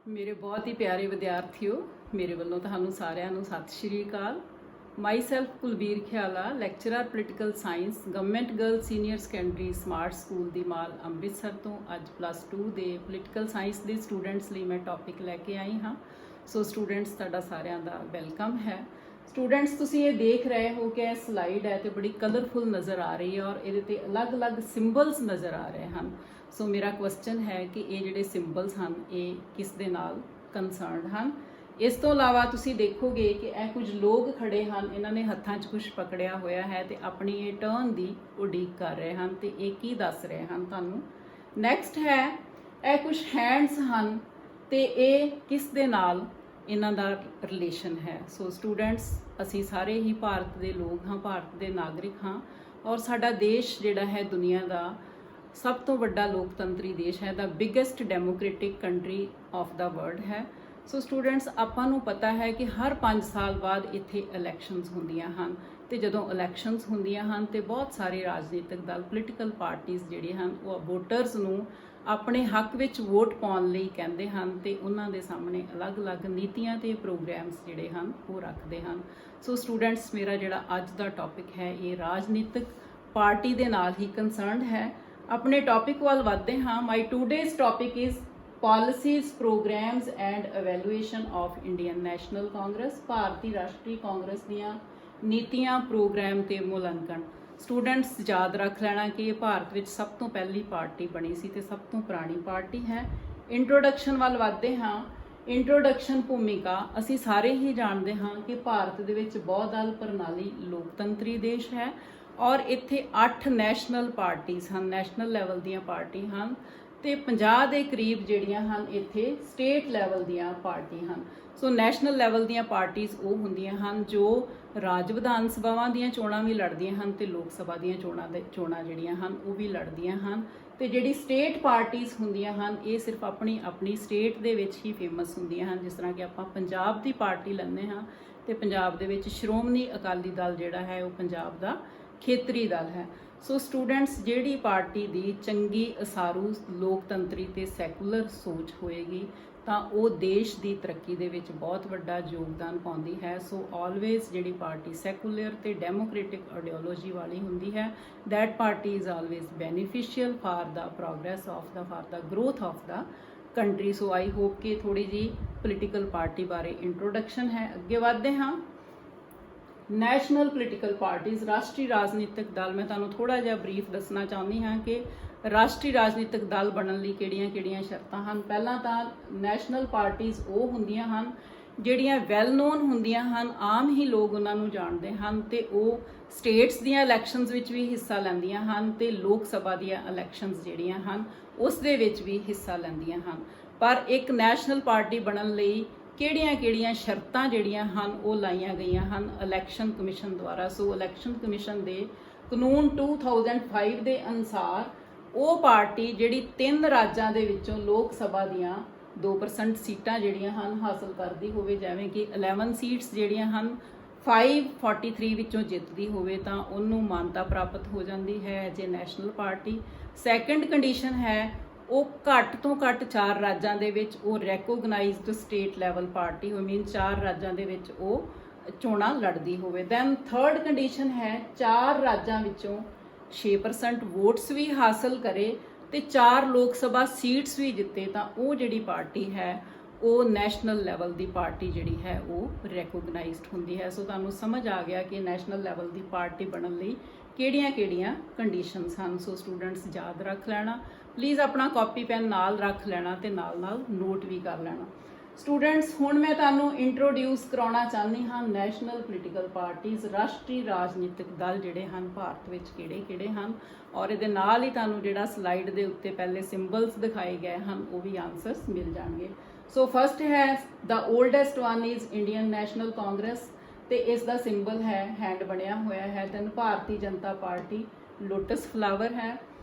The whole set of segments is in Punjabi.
ਮੇਰੇ ਬਹੁਤ ਹੀ ਪਿਆਰੇ ਵਿਦਿਆਰਥੀਓ, ਮੇਰੇ ਵੱਲੋਂ ਤੁਹਾਨੂੰ ਸਾਰਿਆਂ ਨੂੰ ਸਤਿ ਸ਼੍ਰੀ ਅਕਾਲ। Myself Kulbir Khiala, lecturer political science, government girl senior secondary smart school the Mall Amritsar ਤੋਂ ਅੱਜ +2 ਦੇ ਪੋਲੀਟੀਕਲ ਸਾਇੰਸ ਦੇ ਸਟੂਡੈਂਟਸ ਲਈ ਮੈਂ ਟੌਪਿਕ ਲੈ ਕੇ ਆਈ ਹਾਂ। ਸੋ ਸਟੂਡੈਂਟਸ, ਤੁਹਾਡਾ ਸਾਰਿਆਂ ਦਾ ਵੈਲਕਮ ਹੈ। ਸਟੂਡੈਂਟਸ, ਤੁਸੀਂ ਇਹ ਦੇਖ ਰਹੇ ਹੋ ਕਿ ਇਹ ਸਲਾਈਡ ਹੈ ਤੇ ਬੜੀ ਕਲਰਫੁਲ ਨਜ਼ਰ ਆ ਰਹੀ ਹੈ ਔਰ ਇਹਦੇ ਤੇ ਅਲੱਗ-ਅਲੱਗ ਸਿੰਬਲਸ ਨਜ਼ਰ ਆ ਰਹੇ ਹਨ। ਸੋ ਮੇਰਾ ਕੁਐਸਚਨ ਹੈ ਕਿ ਇਹ ਜਿਹੜੇ ਸਿੰਬਲਸ ਹਨ ਇਹ ਕਿਸ ਦੇ ਨਾਲ ਕੰਸਰਨਡ ਹਨ। ਇਸ ਤੋਂ ਇਲਾਵਾ ਤੁਸੀਂ ਦੇਖੋਗੇ ਕਿ ਇਹ ਕੁਝ ਲੋਕ ਖੜੇ ਹਨ, ਇਹਨਾਂ ਨੇ ਹੱਥਾਂ 'ਚ ਕੁਝ ਪਕੜਿਆ ਹੋਇਆ ਹੈ ਤੇ ਆਪਣੀ ਇਹ ਟਰਨ ਦੀ ਉਡੀਕ ਕਰ ਰਹੇ ਹਨ ਤੇ ਇਹ ਕੀ ਦੱਸ ਰਹੇ ਹਨ ਤੁਹਾਨੂੰ। ਨੈਕਸਟ ਹੈ, ਇਹ ਕੁਝ ਹੈਂਡਸ ਹਨ ਤੇ ਇਹ ਕਿਸ ਦੇ ਨਾਲ ਇਹਨਾਂ ਦਾ ਰਿਲੇਸ਼ਨ ਹੈ। ਸੋ ਸਟੂਡੈਂਟਸ, ਅਸੀਂ ਸਾਰੇ ਹੀ ਭਾਰਤ ਦੇ ਲੋਕ ਹਾਂ, ਭਾਰਤ ਦੇ ਨਾਗਰਿਕ ਹਾਂ ਔਰ ਸਾਡਾ ਦੇਸ਼ ਜਿਹੜਾ ਹੈ ਦੁਨੀਆ ਦਾ ਸਭ ਤੋਂ ਵੱਡਾ ਲੋਕਤੰਤਰੀ ਦੇਸ਼ ਹੈ, the biggest democratic country of the world ਹੈ। ਸੋ ਸਟੂਡੈਂਟਸ, ਆਪਾਂ ਨੂੰ ਪਤਾ ਹੈ ਕਿ ਹਰ 5 ਸਾਲ ਬਾਅਦ ਇੱਥੇ ਇਲੈਕਸ਼ਨਸ ਹੁੰਦੀਆਂ ਹਨ ਤੇ ਜਦੋਂ ਇਲੈਕਸ਼ਨਸ ਹੁੰਦੀਆਂ ਹਨ ਤੇ ਬਹੁਤ ਸਾਰੇ ਰਾਜਨੀਤਿਕ ਦਲ, ਪੋਲੀਟੀਕਲ ਪਾਰਟੀਆਂ ਜਿਹੜੇ ਹਨ ਉਹ ਵੋਟਰਸ ਨੂੰ ਆਪਣੇ ਹੱਕ ਵਿੱਚ ਵੋਟ ਪਾਉਣ ਲਈ ਕਹਿੰਦੇ ਹਨ ਤੇ ਉਹਨਾਂ ਦੇ ਸਾਹਮਣੇ ਅਲੱਗ-ਅਲੱਗ ਨੀਤੀਆਂ ਤੇ ਪ੍ਰੋਗਰਾਮਸ ਜਿਹੜੇ ਹਨ ਉਹ ਰੱਖਦੇ ਹਨ। ਸੋ ਸਟੂਡੈਂਟਸ, ਮੇਰਾ ਜਿਹੜਾ ਅੱਜ ਦਾ ਟੌਪਿਕ ਹੈ ਇਹ ਰਾਜਨੀਤਿਕ ਪਾਰਟੀ ਦੇ ਨਾਲ ਹੀ ਕੰਸਰਨਡ ਹੈ। ਆਪਣੇ ਟੌਪਿਕ ਵੱਲ ਵਧਦੇ ਹਾਂ। My today's topic is policies, programmes and evaluation of Indian National Congress, ਭਾਰਤੀ ਰਾਸ਼ਟਰੀ ਕਾਂਗਰਸ ਦੀਆਂ ਨੀਤੀਆਂ, ਪ੍ਰੋਗਰਾਮ ਤੇ ਮੁਲਾਂਕਣ। ਸਟੂਡੈਂਟਸ, ਯਾਦ ਰੱਖ ਲੈਣਾ ਕਿ ਇਹ ਭਾਰਤ ਵਿੱਚ ਸਭ ਤੋਂ ਪਹਿਲੀ ਪਾਰਟੀ ਬਣੀ ਸੀ ਤੇ ਸਭ ਤੋਂ ਪੁਰਾਣੀ ਪਾਰਟੀ ਹੈ। ਇੰਟਰੋਡਕਸ਼ਨ ਵੱਲ ਵਧਦੇ ਹਾਂ। ਇੰਟਰੋਡਕਸ਼ਨ ਭੂਮਿਕਾ, ਅਸੀਂ ਸਾਰੇ ਹੀ ਜਾਣਦੇ ਹਾਂ ਕਿ ਭਾਰਤ ਦੇ ਵਿੱਚ ਬਹੁਦਲ ਪ੍ਰਣਾਲੀ ਲੋਕਤੰਤਰੀ ਦੇਸ਼ ਹੈ ਔਰ ਇੱਥੇ 8 ਨੈਸ਼ਨਲ ਪਾਰਟੀਆਂ ਹਨ, ਨੈਸ਼ਨਲ ਲੈਵਲ ਦੀਆਂ ਪਾਰਟੀ ਹਨ ਤੇ 50 ਦੇ ਕਰੀਬ ਜਿਹੜੀਆਂ ਹਨ ਇੱਥੇ ਸਟੇਟ ਲੈਵਲ ਦੀਆਂ ਪਾਰਟੀ ਹਨ। ਸੋ ਨੈਸ਼ਨਲ ਲੈਵਲ ਦੀਆਂ ਪਾਰਟੀਆਂ ਉਹ ਹੁੰਦੀਆਂ ਹਨ ਜੋ ਰਾਜ ਵਿਧਾਨ ਸਭਾਵਾਂ ਦੀਆਂ ਚੋਣਾਂ ਵੀ ਲੜਦੀਆਂ ਹਨ ਤੇ ਲੋਕ ਸਭਾ ਦੀਆਂ ਚੋਣਾਂ ਜਿਹੜੀਆਂ ਹਨ ਉਹ ਵੀ ਲੜਦੀਆਂ ਹਨ। ਤੇ ਜਿਹੜੀ ਸਟੇਟ ਪਾਰਟੀਆਂ ਹੁੰਦੀਆਂ ਹਨ ਇਹ ਸਿਰਫ ਆਪਣੀ ਸਟੇਟ ਦੇ ਵਿੱਚ ਹੀ ਫੇਮਸ ਹੁੰਦੀਆਂ ਹਨ। ਜਿਸ ਤਰ੍ਹਾਂ ਕਿ ਆਪਾਂ ਪੰਜਾਬ ਦੀ ਪਾਰਟੀ ਲੈਂਦੇ ਹਾਂ ਤੇ ਪੰਜਾਬ ਦੇ ਵਿੱਚ ਸ਼੍ਰੋਮਣੀ ਅਕਾਲੀ ਦਲ ਜਿਹੜਾ ਹੈ ਉਹ ਪੰਜਾਬ ਦਾ ਖੇਤਰੀ ਦਲ ਹੈ। ਸੋ ਸਟੂਡੈਂਟਸ, ਜਿਹੜੀ ਪਾਰਟੀ ਦੀ ਚੰਗੀ, ਅਸਾਰੂ, ਲੋਕਤੰਤਰੀ ਤੇ ਸੈਕੂਲਰ ਸੋਚ ਹੋਏਗੀ ਤਾਂ ਉਹ ਦੇਸ਼ ਦੀ ਤਰੱਕੀ ਦੇ ਵਿੱਚ ਬਹੁਤ ਵੱਡਾ ਯੋਗਦਾਨ ਪਾਉਂਦੀ ਹੈ। ਸੋ ਆਲਵੇਜ਼ ਜਿਹੜੀ ਪਾਰਟੀ ਸੈਕੂਲਰ ਤੇ ਡੈਮੋਕ੍ਰੈਟਿਕ ਆਈਡੀਓਲੋਜੀ ਵਾਲੀ ਹੁੰਦੀ ਹੈ, that party is always beneficial for the progress of the, for the growth of the country. So I hope ਕਿ ਥੋੜੀ ਜੀ ਪੋਲੀਟੀਕਲ ਪਾਰਟੀ ਬਾਰੇ ਇੰਟਰੋਡਕਸ਼ਨ ਹੈ। ਅੱਗੇ ਵਧਦੇ ਹਾਂ। ਨੈਸ਼ਨਲ ਪੋਲੀਟੀਕਲ ਪਾਰਟੀਜ਼, ਰਾਸ਼ਟਰੀ ਰਾਜਨੀਤਿਕ ਦਲ। ਮੈਂ ਤੁਹਾਨੂੰ ਥੋੜਾ ਜਿਹਾ ਬਰੀਫ ਦੱਸਣਾ ਚਾਹੁੰਦੀ ਹਾਂ ਕਿ ਰਾਸ਼ਟਰੀ ਰਾਜਨੀਤਿਕ ਦਲ ਬਣਨ ਲਈ ਕਿਹੜੀਆਂ-ਕਿਹੜੀਆਂ ਸ਼ਰਤਾਂ ਹਨ। ਪਹਿਲਾਂ ਤਾਂ ਨੈਸ਼ਨਲ ਪਾਰਟੀਜ਼ ਉਹ ਹੁੰਦੀਆਂ ਹਨ ਜਿਹੜੀਆਂ ਵੈਲ ਨੋਨ ਹੁੰਦੀਆਂ ਹਨ, ਆਮ ਹੀ ਲੋਕ ਉਹਨਾਂ ਨੂੰ ਜਾਣਦੇ ਹਨ ਤੇ ਉਹ ਸਟੇਟਸ ਦੀਆਂ ਇਲੈਕਸ਼ਨਸ ਵਿੱਚ ਵੀ ਹਿੱਸਾ ਲੈਂਦੀਆਂ ਹਨ ਤੇ ਲੋਕ ਸਭਾ ਦੀਆਂ ਇਲੈਕਸ਼ਨਸ ਜਿਹੜੀਆਂ ਹਨ ਉਸ ਦੇ ਵਿੱਚ ਵੀ ਹਿੱਸਾ ਲੈਂਦੀਆਂ ਹਨ। ਪਰ ਇੱਕ ਨੈਸ਼ਨਲ ਪਾਰਟੀ ਬਣਨ ਲਈ ਕਿਹੜੀਆਂ-ਕਿਹੜੀਆਂ ਸ਼ਰਤਾਂ ਜਿਹੜੀਆਂ ਹਨ ਉਹ ਲਾਈਆਂ ਗਈਆਂ ਹਨ ਇਲੈਕਸ਼ਨ ਕਮਿਸ਼ਨ ਦੁਆਰਾ। ਸੋ ਇਲੈਕਸ਼ਨ ਕਮਿਸ਼ਨ ਦੇ ਕਾਨੂੰਨ 2005 ਦੇ ਅਨੁਸਾਰ ਉਹ ਪਾਰਟੀ ਜਿਹੜੀ 3 ਰਾਜਾਂ ਦੇ ਵਿੱਚੋਂ ਲੋਕ ਸਭਾ ਦੀਆਂ 2% ਸੀਟਾਂ ਜਿਹੜੀਆਂ ਹਨ ਹਾਸਲ ਕਰਦੀ ਹੋਵੇ, ਜਿਵੇਂ ਕਿ 11 ਸੀਟਸ ਜਿਹੜੀਆਂ ਹਨ 543 ਵਿੱਚੋਂ ਜਿੱਤਦੀ ਹੋਵੇ ਤਾਂ ਉਹਨੂੰ ਮਾਨਤਾ ਪ੍ਰਾਪਤ ਹੋ ਜਾਂਦੀ ਹੈ as a national party. Second condition ਹੈ ਉਹ ਘੱਟ ਤੋਂ ਘੱਟ 4 ਰਾਜਾਂ ਦੇ ਵਿੱਚ ਉਹ ਰੈਕੋਗਨਾਈਜ਼ਡ ਸਟੇਟ ਲੈਵਲ ਪਾਰਟੀ ਹੋਵੇ, ਮੀਨ 4 ਰਾਜਾਂ ਦੇ ਵਿੱਚ ਉਹ ਚੋਣਾਂ ਲੜਦੀ ਹੋਵੇ। ਦੈਨ ਥਰਡ ਕੰਡੀਸ਼ਨ ਹੈ 4 ਰਾਜਾਂ ਵਿੱਚੋਂ 6% ਵੋਟਸ ਵੀ ਹਾਸਲ ਕਰੇ ਤੇ 4 ਲੋਕ ਸਭਾ ਸੀਟਸ ਵੀ ਜਿੱਤੇ ਤਾਂ ਉਹ ਜਿਹੜੀ ਪਾਰਟੀ ਹੈ ਉਹ ਨੈਸ਼ਨਲ ਲੈਵਲ ਦੀ ਪਾਰਟੀ ਜਿਹੜੀ ਹੈ ਉਹ ਰੈਕੋਗਨਾਈਜ਼ਡ ਹੁੰਦੀ ਹੈ। ਸੋ ਤੁਹਾਨੂੰ ਸਮਝ ਆ ਗਿਆ ਕਿ ਨੈਸ਼ਨਲ ਲੈਵਲ ਦੀ ਪਾਰਟੀ ਬਣਨ ਲਈ ਕਿਹੜੀਆਂ-ਕਿਹੜੀਆਂ ਕੰਡੀਸ਼ਨਸ ਹਨ। ਸੋ ਸਟੂਡੈਂਟਸ, ਯਾਦ ਰੱਖ ਲੈਣਾ। ਪਲੀਜ਼ ਆਪਣਾ ਕਾਪੀ ਪੈਨ ਨਾਲ ਰੱਖ ਲੈਣਾ ਤੇ ਨਾਲ-ਨਾਲ ਨੋਟ ਵੀ ਕਰ ਲੈਣਾ। ਸਟੂਡੈਂਟਸ, ਹੁਣ ਮੈਂ ਤੁਹਾਨੂੰ ਇੰਟਰੋਡਿਊਸ ਕਰਾਉਣਾ ਚਾਹੁੰਦੀ ਹਾਂ ਨੈਸ਼ਨਲ ਪੋਲੀਟੀਕਲ ਪਾਰਟੀਜ਼, ਰਾਸ਼ਟਰੀ ਰਾਜਨੀਤਿਕ ਦਲ ਜਿਹੜੇ ਹਨ ਭਾਰਤ ਵਿੱਚ ਕਿਹੜੇ-ਕਿਹੜੇ ਹਨ ਔਰ ਇਹਦੇ ਨਾਲ ਹੀ ਤੁਹਾਨੂੰ ਜਿਹੜਾ ਸਲਾਈਡ ਦੇ ਉੱਤੇ ਪਹਿਲੇ ਸਿੰਬਲਸ ਦਿਖਾਏ ਗਏ ਹਨ ਉਹ ਵੀ ਆਨਸਰਸ ਮਿਲ ਜਾਣਗੇ। ਸੋ ਫਸਟ ਹੈ the oldest one is Indian National Congress ਤੇ ਇਸ ਦਾ ਸਿੰਬਲ ਹੈ ਹੈਂਡ ਬਣਿਆ ਹੋਇਆ ਹੈ। Then Bharatiya Janata party lotus flower ਹੈ।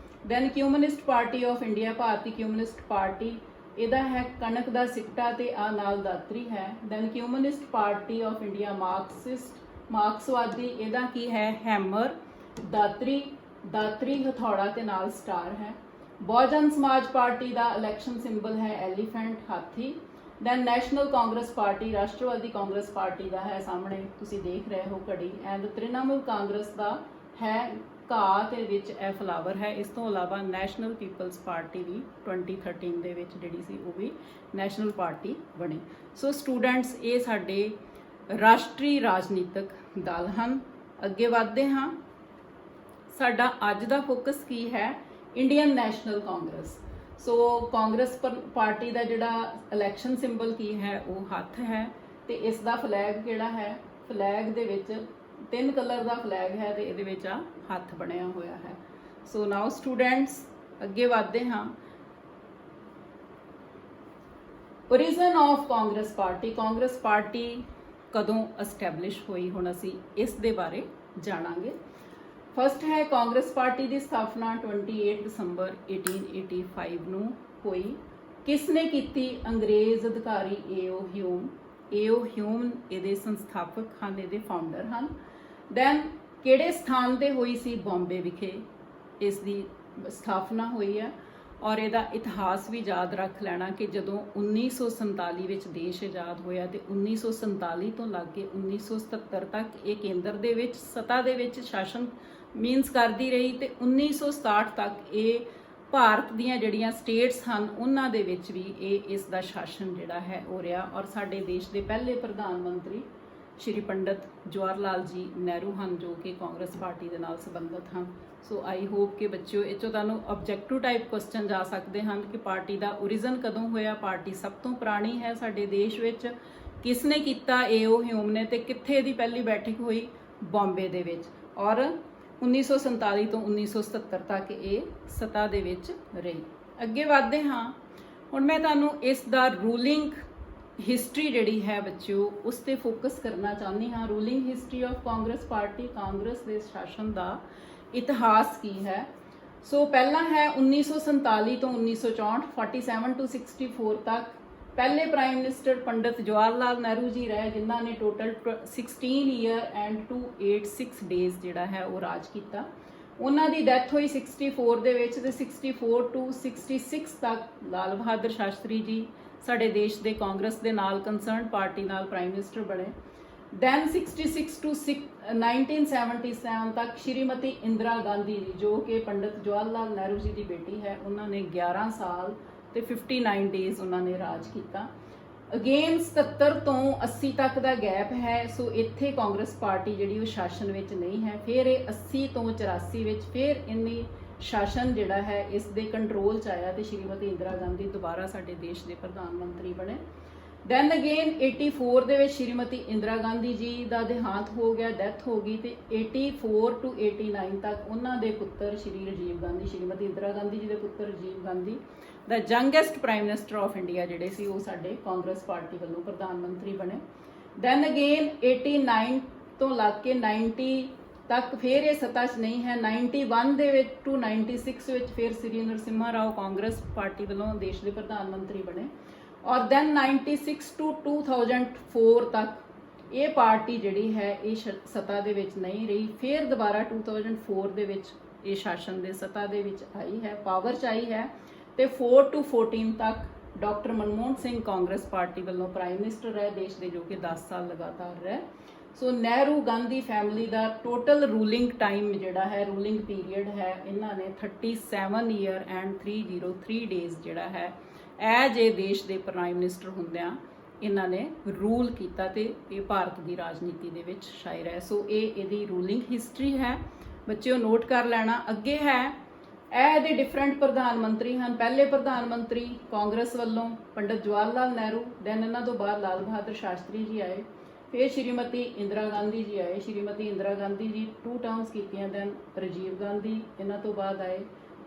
Then communist party of India, Bharatiya communist party, ਇਹਦਾ ਹੈ ਕਣਕ ਦਾ ਸਿੱਕਾ ਤੇ ਆ ਨਾਲ ਦਾਤਰੀ ਹੈ। Then communist party of India ਮਾਰਕਸਵਾਦੀ, ਇਹਦਾ ਕੀ ਹੈ ਹੈਮਰ, ਦਾਤਰੀ ਹਥੌੜਾ ਤੇ ਨਾਲ ਸਟਾਰ ਹੈ। ਬਹੁਜਨ ਸਮਾਜ ਪਾਰਟੀ ਦਾ ਇਲੈਕਸ਼ਨ ਸਿੰਬਲ ਹੈ ਐਲੀਫੈਂਟ, ਹਾਥੀ। ਦੈਨ ਨੈਸ਼ਨਲ ਕਾਂਗਰਸ ਪਾਰਟੀ, ਰਾਸ਼ਟਰਵਾਦੀ ਕਾਂਗਰਸ ਪਾਰਟੀ ਦਾ ਹੈ ਸਾਹਮਣੇ ਤੁਸੀਂ ਦੇਖ ਰਹੇ ਹੋ ਘੜੀ, ਐਂਡ ਤ੍ਰਿਣਮੂਲ ਕਾਂਗਰਸ ਦਾ ਹੈ ਘਾਹ ਦੇ ਵਿੱਚ ਇਹ ਫਲਾਵਰ ਹੈ। ਇਸ ਤੋਂ ਇਲਾਵਾ ਨੈਸ਼ਨਲ ਪੀਪਲਸ ਪਾਰਟੀ ਵੀ 2013 ਦੇ ਵਿੱਚ ਜਿਹੜੀ ਸੀ ਉਹ ਵੀ ਨੈਸ਼ਨਲ ਪਾਰਟੀ ਬਣੀ। ਸੋ ਸਟੂਡੈਂਟਸ, ਇਹ ਸਾਡੇ ਰਾਸ਼ਟਰੀ ਰਾਜਨੀਤਿਕ ਦਲ ਹਨ। ਅੱਗੇ ਵਧਦੇ ਹਾਂ। ਸਾਡਾ ਅੱਜ ਦਾ ਫੋਕਸ ਕੀ ਹੈ? Indian National Congress. So Congress party ਦਾ ਜਿਹੜਾ ਇਲੈਕਸ਼ਨ ਸਿੰਬਲ ਕੀ ਹੈ? ਉਹ ਹੱਥ ਹੈ, ਤੇ ਇਸ ਦਾ ਫਲੈਗ ਕਿਹੜਾ ਹੈ? ਫਲੈਗ ਦੇ ਵਿੱਚ 3 ਕਲਰ ਦਾ ਫਲੈਗ ਹੈ ਤੇ ਇਹਦੇ ਵਿੱਚ ਆ ਹੱਥ ਬਣਿਆ ਹੋਇਆ ਹੈ। ਸੋ ਨਾਓ ਸਟੂਡੈਂਟਸ, ਅੱਗੇ ਵਧਦੇ ਹਾਂ। Origin of Congress party. Congress party ਕਦੋਂ ਐਸਟੈਬਲਿਸ਼ ਹੋਈ, ਹੁਣ ਅਸੀਂ ਇਸ ਦੇ ਬਾਰੇ ਜਾਣਾਂਗੇ। ਫਸਟ ਹੈ ਕਾਂਗਰਸ ਪਾਰਟੀ ਦੀ ਸਥਾਪਨਾ 28 ਦਸੰਬਰ 1885 ਨੂੰ ਹੋਈ। ਕਿਸ ਨੇ ਕੀਤੀ? ਅੰਗਰੇਜ਼ ਅਧਿਕਾਰੀ ਏਓ ਹਿਊਮ। ਏਓ ਹਿਊਮ ਇਹਦੇ ਸੰਸਥਾਪਕ ਹਨ, ਇਹਦੇ ਫਾਊਂਡਰ ਹਨ। ਦੈਨ ਕਿਹੜੇ ਸਥਾਨ ਤੇ ਹੋਈ ਸੀ? ਬੰਬੇ ਵਿਖੇ ਇਸ ਦੀ ਸਥਾਪਨਾ ਹੋਈ ਹੈ। ਔਰ ਇਹਦਾ ਇਤਿਹਾਸ ਵੀ ਯਾਦ ਰੱਖ ਲੈਣਾ ਕਿ ਜਦੋਂ 1947 ਵਿੱਚ ਦੇਸ਼ ਆਜ਼ਾਦ ਹੋਇਆ ਤੇ 1947 ਤੋਂ ਲੱਗ ਕੇ 1977 ਤੱਕ ਇਹ ਕੇਂਦਰ ਦੇ ਵਿੱਚ ਸੱਤਾ ਦੇ ਵਿੱਚ ਸ਼ਾਸਨ ਮੀਨਸ ਕਰਦੀ ਰਹੀ, ਤੇ 1967 ਤੱਕ ਇਹ ਭਾਰਤ ਦੀਆਂ ਜਿਹੜੀਆਂ ਸਟੇਟਸ ਹਨ ਉਹਨਾਂ ਦੇ ਵਿੱਚ ਵੀ ਇਸ ਦਾ ਸ਼ਾਸਨ ਜਿਹੜਾ ਹੈ ਉਹ ਰਿਹਾ। ਔਰ ਸਾਡੇ ਦੇਸ਼ ਦੇ ਪਹਿਲੇ ਪ੍ਰਧਾਨ ਮੰਤਰੀ ਸ਼੍ਰੀ ਪੰਡਿਤ ਜਵਾਹਰ ਲਾਲ ਜੀ ਨਹਿਰੂ ਹਨ, ਜੋ ਕਿ ਕਾਂਗਰਸ ਪਾਰਟੀ ਦੇ ਨਾਲ ਸੰਬੰਧਿਤ ਹਨ। ਸੋ ਆਈ ਹੋਪ ਕਿ ਬੱਚਿਓ ਇਹ 'ਚੋਂ ਤੁਹਾਨੂੰ ਆਬਜੈਕਟਿਵ ਟਾਈਪ ਕੁਐਸਚਨ ਜਾ ਸਕਦੇ ਹਨ ਕਿ ਪਾਰਟੀ ਦਾ ਓਰੀਜਨ ਕਦੋਂ ਹੋਇਆ, ਪਾਰਟੀ ਸਭ ਤੋਂ ਪੁਰਾਣੀ ਹੈ ਸਾਡੇ ਦੇਸ਼ ਵਿੱਚ, ਕਿਸ ਨੇ ਕੀਤਾ? ਏਓ ਹਿਊਮ ਨੇ। ਤੇ ਕਿੱਥੇ ਇਹਦੀ ਪਹਿਲੀ ਬੈਠਕ ਹੋਈ? ਬੰਬੇ ਦੇ ਵਿੱਚ। ਔਰ 1947 ਤੋਂ 1977 ਤੱਕ ਇਹ ਸੱਤਾ ਦੇ ਵਿੱਚ ਰਹੀ। ਅੱਗੇ ਵਧਦੇ ਹਾਂ। ਹੁਣ ਮੈਂ ਤੁਹਾਨੂੰ ਇਸ ਦਾ ਰੂਲਿੰਗ ਹਿਸਟਰੀ ਜਿਹੜੀ ਹੈ ਬੱਚਿਓ ਉਸ ਤੇ ਫੋਕਸ ਕਰਨਾ ਚਾਹੁੰਦੀ ਹਾਂ। Ruling history of Congress party, Congress ਦੇ ਸ਼ਾਸਨ ਦਾ ਇਤਿਹਾਸ ਕੀ ਹੈ? ਸੋ ਪਹਿਲਾ ਹੈ 1947 ਤੋਂ 1964, 47 to 64 ਤੱਕ ਪਹਿਲੇ ਪ੍ਰਾਈਮ ਮਿਨਿਸਟਰ ਪੰਡਿਤ ਜਵਾਹਰ ਲਾਲ ਨਹਿਰੂ ਜੀ ਰਹੇ, ਜਿਨ੍ਹਾਂ ਨੇ ਟੋਟਲ 16 ਈਅਰ ਐਂਡ 286 ਡੇਜ਼ ਜਿਹੜਾ ਹੈ ਉਹ ਰਾਜ ਕੀਤਾ। ਉਹਨਾਂ ਦੀ ਡੈਥ ਹੋਈ 64 ਦੇ ਵਿੱਚ, ਤੇ 64 to 66 ਤੱਕ ਲਾਲ ਬਹਾਦਰ ਸ਼ਾਸਤਰੀ ਜੀ ਸਾਡੇ ਦੇਸ਼ ਦੇ ਕਾਂਗਰਸ ਦੇ ਨਾਲ ਕੰਸਰਨ ਪਾਰਟੀ ਨਾਲ ਪ੍ਰਾਈਮ ਮਿਨਿਸਟਰ ਬਣੇ। ਦੈਨ 66 to 1977 ਤੱਕ ਸ਼੍ਰੀਮਤੀ ਇੰਦਰਾ ਗਾਂਧੀ ਜੀ, ਜੋ ਕਿ ਪੰਡਿਤ ਜਵਾਹਰ ਲਾਲ ਨਹਿਰੂ ਜੀ ਦੀ ਬੇਟੀ ਹੈ, ਉਹਨਾਂ ਨੇ 11 ਸਾਲ ਤੇ 59 ਡੇਜ਼ ਉਹਨਾਂ ਨੇ ਰਾਜ ਕੀਤਾ। ਅਗੇਨ 77 ਤੋਂ 80 ਤੱਕ ਦਾ ਗੈਪ ਹੈ। ਸੋ ਇੱਥੇ ਕਾਂਗਰਸ ਪਾਰਟੀ ਜਿਹੜੀ ਉਹ ਸ਼ਾਸਨ ਵਿੱਚ ਨਹੀਂ ਹੈ। ਫਿਰ ਇਹ 80 ਤੋਂ 84 ਵਿੱਚ ਫਿਰ ਇੰਨੀ ਸ਼ਾਸਨ ਜਿਹੜਾ ਹੈ ਇਸ ਦੇ ਕੰਟਰੋਲ 'ਚ ਆਇਆ, ਤੇ ਸ਼੍ਰੀਮਤੀ ਇੰਦਰਾ ਗਾਂਧੀ ਦੁਬਾਰਾ ਸਾਡੇ ਦੇਸ਼ ਦੇ ਪ੍ਰਧਾਨ ਮੰਤਰੀ ਬਣੇ। ਦੈਨ ਅਗੇਨ 84 ਦੇ ਵਿੱਚ ਸ਼੍ਰੀਮਤੀ ਇੰਦਰਾ ਗਾਂਧੀ ਜੀ ਦਾ ਦੇਹਾਂਤ ਹੋ ਗਿਆ, ਡੈਥ ਹੋ ਗਈ, ਤੇ 84 to 89 ਤੱਕ ਉਹਨਾਂ ਦੇ ਪੁੱਤਰ ਸ਼੍ਰੀ ਰਾਜੀਵ ਗਾਂਧੀ, ਸ਼੍ਰੀਮਤੀ ਇੰਦਰਾ ਗਾਂਧੀ ਜੀ ਦੇ ਪੁੱਤਰ Rajiv Gandhi the youngest prime minister of India ਜਿਹੜੇ ਸੀ ਉਹ ਸਾਡੇ ਕਾਂਗਰਸ ਪਾਰਟੀ ਵੱਲੋਂ ਪ੍ਰਧਾਨ ਮੰਤਰੀ ਬਣੇ। ਦੈਨ ਅਗੇਨ 89 ਤੋਂ ਲੱਗ ਕੇ 90 ਤੱਕ ਫਿਰ ਇਹ ਸੱਤਾ 'ਚ ਨਹੀਂ ਹੈ। 91 ਦੇ ਵਿੱਚ to 96 ਵਿੱਚ ਫਿਰ ਸ੍ਰੀ ਨਰਸਿਮਹਾ ਰਾਓ ਕਾਂਗਰਸ ਪਾਰਟੀ ਵੱਲੋਂ ਦੇਸ਼ ਦੇ ਪ੍ਰਧਾਨ ਮੰਤਰੀ ਬਣੇ। ਔਰ ਦੈਨ 96 to 2004 ਤੱਕ ਇਹ ਪਾਰਟੀ ਜਿਹੜੀ ਹੈ ਇਹ ਸੱਤਾ ਦੇ ਵਿੱਚ ਨਹੀਂ ਰਹੀ। ਫਿਰ ਦੁਬਾਰਾ 2004 ਦੇ ਵਿੱਚ ਇਹ ਸ਼ਾਸਨ ਦੇ ਸੱਤਾ ਦੇ ਵਿੱਚ ਆਈ ਹੈ, ਪਾਵਰ 'ਚ ਆਈ ਹੈ, ਤੇ 4 to 14 ਤੱਕ ਡਾਕਟਰ ਮਨਮੋਹਨ ਸਿੰਘ ਕਾਂਗਰਸ ਪਾਰਟੀ ਵੱਲੋਂ ਪ੍ਰਾਈਮ ਮਿਨਿਸਟਰ ਰਹੇ ਦੇਸ਼ ਦੇ, ਜੋ ਕਿ 10 ਸਾਲ ਲਗਾਤਾਰ ਰਹੇ। ਸੋ ਨਹਿਰੂ ਗਾਂਧੀ ਫੈਮਿਲੀ ਦਾ ਟੋਟਲ ਰੂਲਿੰਗ ਟਾਈਮ ਜਿਹੜਾ ਹੈ, ਰੂਲਿੰਗ ਪੀਰੀਅਡ ਹੈ, ਇਹਨਾਂ ਨੇ 37 ਈਅਰ ਐਂਡ 303 ਡੇਜ਼ ਜਿਹੜਾ ਹੈ ਐਜ ਇਹ ਦੇਸ਼ ਦੇ ਪ੍ਰਾਈਮ ਮਿਨਿਸਟਰ ਹੁੰਦਿਆਂ ਇਹਨਾਂ ਨੇ ਰੂਲ ਕੀਤਾ, ਤੇ ਇਹ ਭਾਰਤ ਦੀ ਰਾਜਨੀਤੀ ਦੇ ਵਿੱਚ ਸ਼ਾਇਰ ਹੈ। ਸੋ ਇਹ ਇਹਦੀ ਰੂਲਿੰਗ ਹਿਸਟਰੀ ਹੈ, ਬੱਚਿਓ ਨੋਟ ਕਰ ਲੈਣਾ। ਅੱਗੇ ਹੈ ਇਹਦੇ ਡਿਫਰੈਂਟ ਪ੍ਰਧਾਨ ਮੰਤਰੀ ਹਨ। ਪਹਿਲੇ ਪ੍ਰਧਾਨ ਮੰਤਰੀ ਕਾਂਗਰਸ ਵੱਲੋਂ ਪੰਡਿਤ ਜਵਾਹਰ ਲਾਲ ਨਹਿਰੂ, ਦੈਨ ਇਹਨਾਂ ਤੋਂ ਬਾਅਦ ਲਾਲ ਬਹਾਦਰ ਸ਼ਾਸਤਰੀ ਜੀ ਆਏ, ਫਿਰ ਸ਼੍ਰੀਮਤੀ ਇੰਦਰਾ ਗਾਂਧੀ ਜੀ ਆਏ। ਸ਼੍ਰੀਮਤੀ ਇੰਦਰਾ ਗਾਂਧੀ ਜੀ 2 ਟਰਮਸ ਕੀਤੀਆਂ। ਦੈਨ ਰਾਜੀਵ ਗਾਂਧੀ ਇਹਨਾਂ ਤੋਂ ਬਾਅਦ ਆਏ।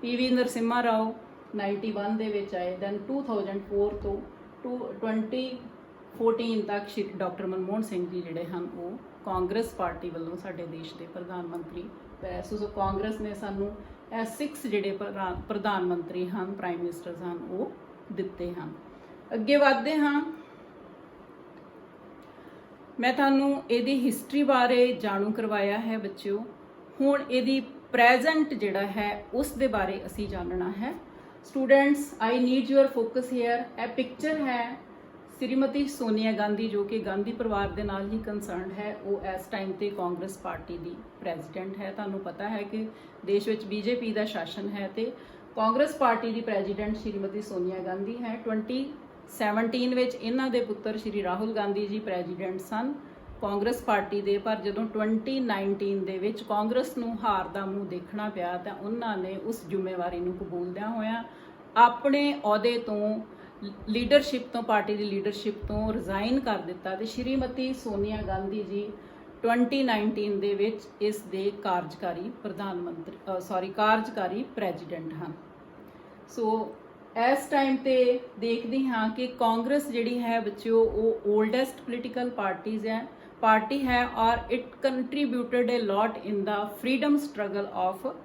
PV ਨਰਸਿਮਹਾ ਰਾਓ 91 ਦੇ ਵਿੱਚ ਆਏ। ਦੈਨ 2004 ਤੋਂ 2014 ਤੱਕ ਸ਼੍ਰੀ ਡਾਕਟਰ ਮਨਮੋਹਨ ਸਿੰਘ ਜੀ ਜਿਹੜੇ ਹਨ ਉਹ ਕਾਂਗਰਸ ਪਾਰਟੀ ਵੱਲੋਂ ਸਾਡੇ ਦੇਸ਼ ਦੇ ਪ੍ਰਧਾਨ ਮੰਤਰੀ ਪਏ। ਸੋ ਕਾਂਗਰਸ ਨੇ ਸਾਨੂੰ ਇਹ 6 ਜਿਹੜੇ ਪ੍ਰਧਾਨ ਮੰਤਰੀ ਹਨ, ਪ੍ਰਾਈਮ ਮਿਨਿਸਟਰਸ ਹਨ, ਉਹ ਦਿੱਤੇ ਹਨ। ਅੱਗੇ ਵਧਦੇ ਹਾਂ। ਮੈਂ ਤੁਹਾਨੂੰ ਇਹਦੀ ਹਿਸਟਰੀ ਬਾਰੇ ਜਾਣੂ ਕਰਵਾਇਆ ਹੈ ਬੱਚਿਓ। ਹੁਣ ਇਹਦੀ ਪ੍ਰੈਜ਼ੈਂਟ ਜਿਹੜਾ ਹੈ ਉਸ ਦੇ ਬਾਰੇ ਅਸੀਂ ਜਾਣਨਾ ਹੈ। Students, I need your focus here. ਇਹ ਪਿਕਚਰ ਹੈ श्रीमती सोनिया गांधी जो कि गांधी परिवार के नाल ही कंसर्नड है, वो इस टाइम ते कांग्रेस पार्टी की प्रेजिडेंट है। तुहानूं पता है कि देश में बीजेपी का शासन है तो कांग्रेस पार्टी की प्रेजिडेंट श्रीमती सोनिया गांधी है। 2017 विच इन्हां दे पुत्र श्री राहुल गांधी जी प्रेजिडेंट सन कांग्रेस पार्टी दे, पर जदों 2019 दे विच कांग्रेस नूं हार दा मूँह देखना पिया तो उन्होंने उस जिम्मेवारी नूं कबूलदियां होया अपने अहुदे तो लीडरशिप तो पार्टी की लीडरशिप तो रिजाइन कर दिता तो श्रीमती सोनिया गांधी जी 2019 दे विच इस दे कार्यकारी प्रधानमंत्री कार्यकारी प्रेजिडेंट हैं। सो इस टाइम ते देखती हाँ कि कांग्रेस जिहड़ी है बच्चों वो ओल्डेस्ट पोलिटिकल पार्टी है और it contributed a lot in the freedom struggle of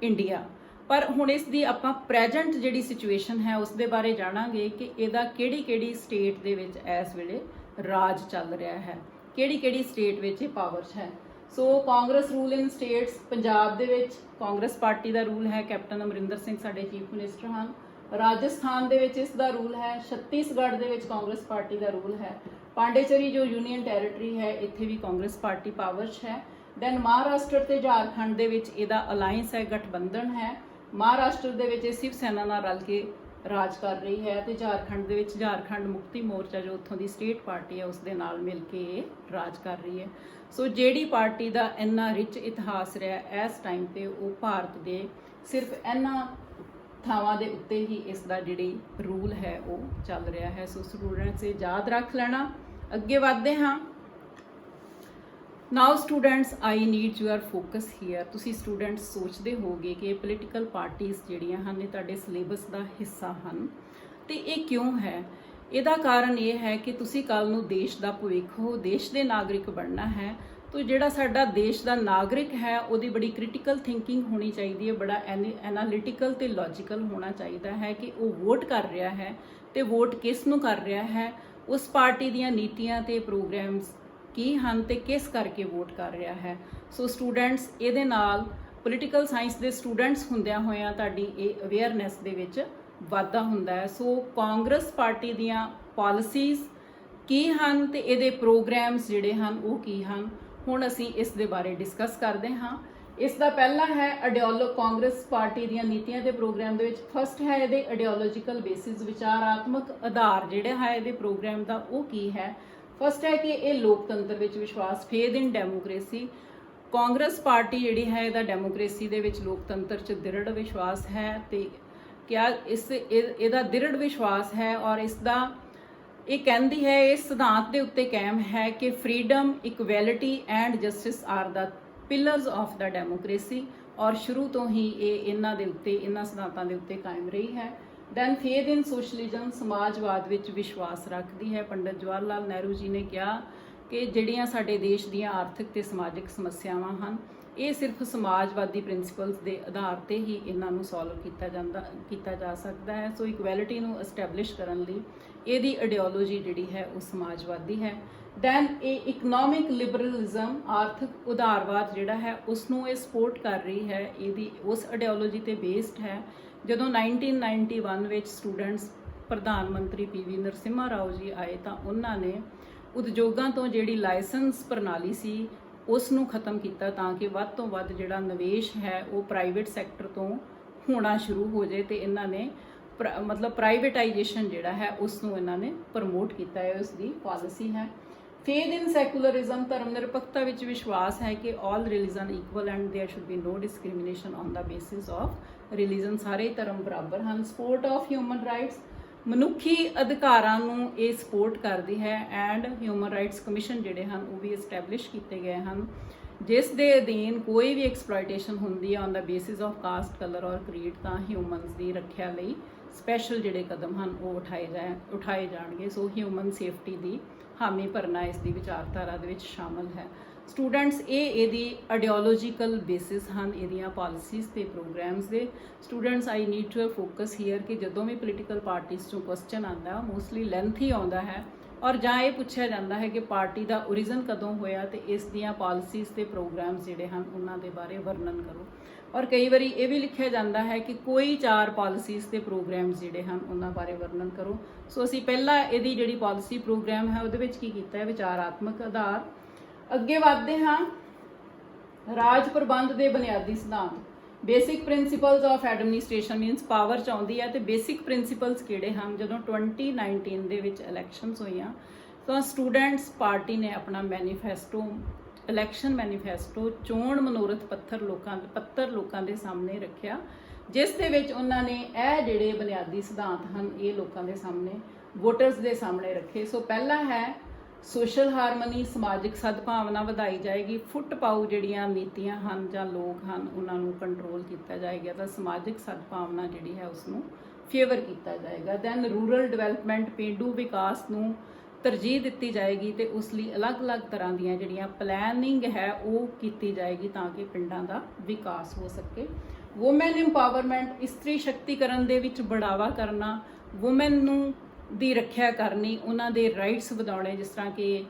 India. पर हुण इस दी आपां प्रेजेंट जिहड़ी सिचुएशन है उस दे बारे जाणांगे कि इहदा किहड़ी स्टेट दे विच इस वेले राज चल रहा है, किहड़ी स्टेट विच इह पावर है। So Congress rule in states, Punjab दे विच कांग्रेस पार्टी का रूल है, कैप्टन अमरिंदर सिंह साडे चीफ मिनिस्टर हैं। राजस्थान दे विच इसका रूल है, छत्तीसगढ़ दे विच कांग्रेस पार्टी का रूल है, पांडेचेरी जो यूनियन टैरेटरी है इत्थे भी कांग्रेस पार्टी पावर है। दैन महाराष्ट्र ते झारखंड दे विच इहदा अलायंस है, गठबंधन है। महाराष्ट्र दे विच शिव सेना नाल रल के राज कर रही है तो झारखंड दे विच झारखंड मुक्ति मोर्चा जो उत्थों की स्टेट पार्टी है उसके नाल मिल के राज कर रही है। सो जिहड़ी पार्टी का इन्ना रिच इतिहास रहा इस टाइम पे वो भारत के सिर्फ इन्हां थावां दे उत्ते ही इसका जिहड़ी रूल है वो चल रहा है। सो स्टूडेंट्स ये याद रख लेना। अगे वधदे हाँ। Now students I need your focus hear. तुसी स्टूडेंट्स सोचते होगे कि पोलिटिकल पार्टीज़ जिहड़ियां हन तुहाडे सिलेबस का हिस्सा हन तो ये क्यों है। इसका कारण ये है कि तुसी कल नूं देश का भविख हो, देश के नागरिक बनना है तो जिहड़ा साडा देश का नागरिक है उहदी बड़ी क्रिटिकल थिंकिंग होनी चाहिए है, बड़ा एनालिटिकल तो लॉजिकल होना चाहिए है कि वो वोट कर रहा है तो वोट किस नूं कर रहा है, उस पार्टी दीयां नीतियां ते प्रोग्राम्स की हैं तो किस करके वोट कर रहा है। सो स्टूडेंट्स ये नाल पोलिटिकल साइंस के स्टूडेंट्स होंदियां होया तुहाडी ये अवेयरनैस दे विच वाधा हुंदा है। सो कांग्रेस पार्टी दीयां पॉलिसीज़ की हैं तो ये प्रोग्राम्स जिहड़े हैं वो की हैं, हुण असीं इस दे बारे डिस्कस करते हाँ। इसका पहला है कांग्रेस पार्टी दीयां नीतियां ते प्रोग्राम दे विच फस्ट है ये आइडियोलॉजिकल बेसिस, विचारात्मक आधार जिहड़ा है ये प्रोग्राम का वो की है। फस्ट है कि ये लोकतंत्र विच विश्वास, faith in democracy. Congress party जिहड़ी है इहदा डेमोक्रेसी दे विच लोकतंत्र च दृढ़ विश्वास है तो क्या इसका दृढ़ विश्वास है और इसका ये कहती है इस सिद्धांत के उत्ते कायम है कि freedom, equality and justice are the pillars of the democracy और शुरू तो ही ये इन्हां दे उत्ते इन्हां सिद्धांतां दे उत्ते कायम रही है। दैन फेथ इन सोशलिज्म, समाजवाद विच विश्वास रखती है। पंडित जवाहर लाल नेहरू जी ने कहा कि जिहड़ियां साडे देश दीयां आर्थिक ते समाजिक समस्यावां हन ये सिर्फ समाजवादी प्रिंसीपल्स के आधार पर ही इन्हां नूं सॉल्व किया जा सकता है। सो इक्वैलिटी नूं एस्टैबलिश करन लई इहदी आइडियोलॉजी जिहड़ी है वो समाजवादी है। दैन ये इकनॉमिक लिबरलिज्म, आर्थिक उदारवाद जिहड़ा है उसनूं ये सपोर्ट कर रही है, इहदी उस आइडियोलॉजी ते बेस्ड है। जदों 1991 विच स्टूडेंट्स प्रधानमंत्री PV नरसिम्हा राव जी आए तो उन्होंने उद्योगों तो जिहड़ी लाइसेंस प्रणाली सी उसनूं खत्म किया ताकि वध तो वध जिहड़ा निवेश है वो प्राइवेट सैक्टर तो होना शुरू हो जाए तो इन्होंने मतलब प्राइवेटाइजेशन जिहड़ा है उसनूं इन्होंने प्रमोट किया है, उसकी पॉलिसी है। फेथ इन सैकुलरिज्म, धर्मनिरपक्षता विच विश्वास है कि all religion equal and there should be no discrimination on the basis of religion, सारे धर्म बराबर हैं। सपोर्ट ऑफ ह्यूमन राइट्स, मनुखी अधिकारां नूं ये सपोर्ट करती है एंड ह्यूमन राइट्स कमिशन जिहड़े हैं वो भी एस्टैबलिश किए गए हैं जिस दे अधीन कोई भी एक्सप्लॉयटेशन होंदी है on the basis of caste, colour और क्रीड तो ह्यूमनस की रखिया लई स्पैशल जिहड़े कदम हैं वो उठाए जाएंगे। सो ह्यूमन सेफ्टी की हामी भरना इसकी विचारधारा दे विच शामिल है। स्टूडेंट्स ये आइडियोलॉजिकल बेसिस हैं इहदियां पॉलिसीज़ ते प्रोग्राम्स दे। Students I need to focus here कि जदों भी पोलिटिकल पार्टीज़ चों क्वेश्चन आता मोस्टली लेंथ ही आता है ਔਰ ਜਾਂ ਇਹ ਪੁੱਛਿਆ ਜਾਂਦਾ ਹੈ ਕਿ ਪਾਰਟੀ ਦਾ ਓਰੀਜਨ ਕਦੋਂ ਹੋਇਆ ਤੇ ਇਸ ਦੀਆਂ ਪਾਲਿਸੀਜ਼ ਤੇ ਪ੍ਰੋਗਰਾਮਸ ਜਿਹੜੇ ਹਨ ਉਹਨਾਂ ਦੇ ਬਾਰੇ ਵਰਣਨ ਕਰੋ। ਔਰ ਕਈ ਵਾਰੀ ਇਹ ਵੀ ਲਿਖਿਆ ਜਾਂਦਾ ਹੈ ਕਿ ਕੋਈ 4 ਪਾਲਿਸੀਜ਼ ਤੇ ਪ੍ਰੋਗਰਾਮਸ ਜਿਹੜੇ ਹਨ ਉਹਨਾਂ ਬਾਰੇ ਵਰਣਨ ਕਰੋ। ਸੋ ਅਸੀਂ ਪਹਿਲਾਂ ਇਹਦੀ ਜਿਹੜੀ ਪਾਲਿਸੀ ਪ੍ਰੋਗਰਾਮ ਹੈ ਉਹਦੇ ਵਿੱਚ ਕੀ ਕੀਤਾ ਹੈ, ਵਿਚਾਰਾਤਮਕ ਆਧਾਰ। ਅੱਗੇ ਵਧਦੇ ਹਾਂ, ਰਾਜ ਪ੍ਰਬੰਧ ਦੇ ਬੁਨਿਆਦੀ ਸਿਧਾਂਤ, basic principals of administration means power ਚ ਆਉਂਦੀ ਹੈ ਤੇ ਬੇਸਿਕ ਪ੍ਰਿੰਸੀਪਲਸ ਕਿਹੜੇ ਹਨ। ਜਦੋਂ 2019 ਦੇ ਵਿੱਚ ਇਲੈਕਸ਼ਨਸ ਹੋਈਆਂ ਤਾਂ ਸਟੂਡੈਂਟਸ ਪਾਰਟੀ ਨੇ ਆਪਣਾ ਮੈਨੀਫੈਸਟੋ, ਇਲੈਕਸ਼ਨ ਮੈਨੀਫੈਸਟੋ, ਚੋਣ ਮਨੋਰਥ ਪੱਤਰ ਲੋਕਾਂ ਦੇ ਸਾਹਮਣੇ ਰੱਖਿਆ, ਜਿਸ ਦੇ ਵਿੱਚ ਉਹਨਾਂ ਨੇ ਇਹ ਜਿਹੜੇ ਬੁਨਿਆਦੀ ਸਿਧਾਂਤ ਹਨ ਇਹ ਲੋਕਾਂ ਦੇ ਸਾਹਮਣੇ, ਵੋਟਰਸ ਦੇ ਸਾਹਮਣੇ ਰੱਖੇ। ਸੋ ਪਹਿਲਾ ਹੈ ਸੋਸ਼ਲ ਹਾਰਮਨੀ, ਸਮਾਜਿਕ ਸਦਭਾਵਨਾ ਵਧਾਈ ਜਾਏਗੀ। ਫੁੱਟ ਪਾਊ ਜਿਹੜੀਆਂ ਨੀਤੀਆਂ ਹਨ ਜਾਂ ਲੋਕ ਹਨ ਉਹਨਾਂ ਨੂੰ ਕੰਟਰੋਲ ਕੀਤਾ ਜਾਏਗਾ ਤਾਂ ਸਮਾਜਿਕ ਸਦਭਾਵਨਾ ਜਿਹੜੀ ਹੈ ਉਸ ਨੂੰ ਫੇਵਰ ਕੀਤਾ ਜਾਏਗਾ। ਦੈਨ ਰੂਰਲ ਡਿਵੈਲਪਮੈਂਟ, ਪੇਂਡੂ ਵਿਕਾਸ ਨੂੰ ਤਰਜੀਹ ਦਿੱਤੀ ਜਾਏਗੀ ਤੇ ਉਸ ਲਈ ਅਲੱਗ-ਅਲੱਗ ਤਰ੍ਹਾਂ ਦੀਆਂ ਜਿਹੜੀਆਂ ਪਲੈਨਿੰਗ ਹੈ ਉਹ ਕੀਤੀ ਜਾਏਗੀ ਤਾਂ ਕਿ ਪਿੰਡਾਂ ਦਾ ਵਿਕਾਸ ਹੋ ਸਕੇ। ਵੂਮੈਨ ਇੰਪਾਵਰਮੈਂਟ, ਇਸਤਰੀ ਸ਼ਕਤੀਕਰਨ ਦੇ ਵਿੱਚ ਬੜਾਵਾ ਕਰਨਾ, ਵੂਮੈਨ ਨੂੰ ਦੀ ਰੱਖਿਆ ਕਰਨੀ, ਉਹਨਾਂ ਦੇ ਰਾਈਟਸ ਵਧਾਉਣੇ, ਜਿਸ ਤਰ੍ਹਾਂ ਕਿ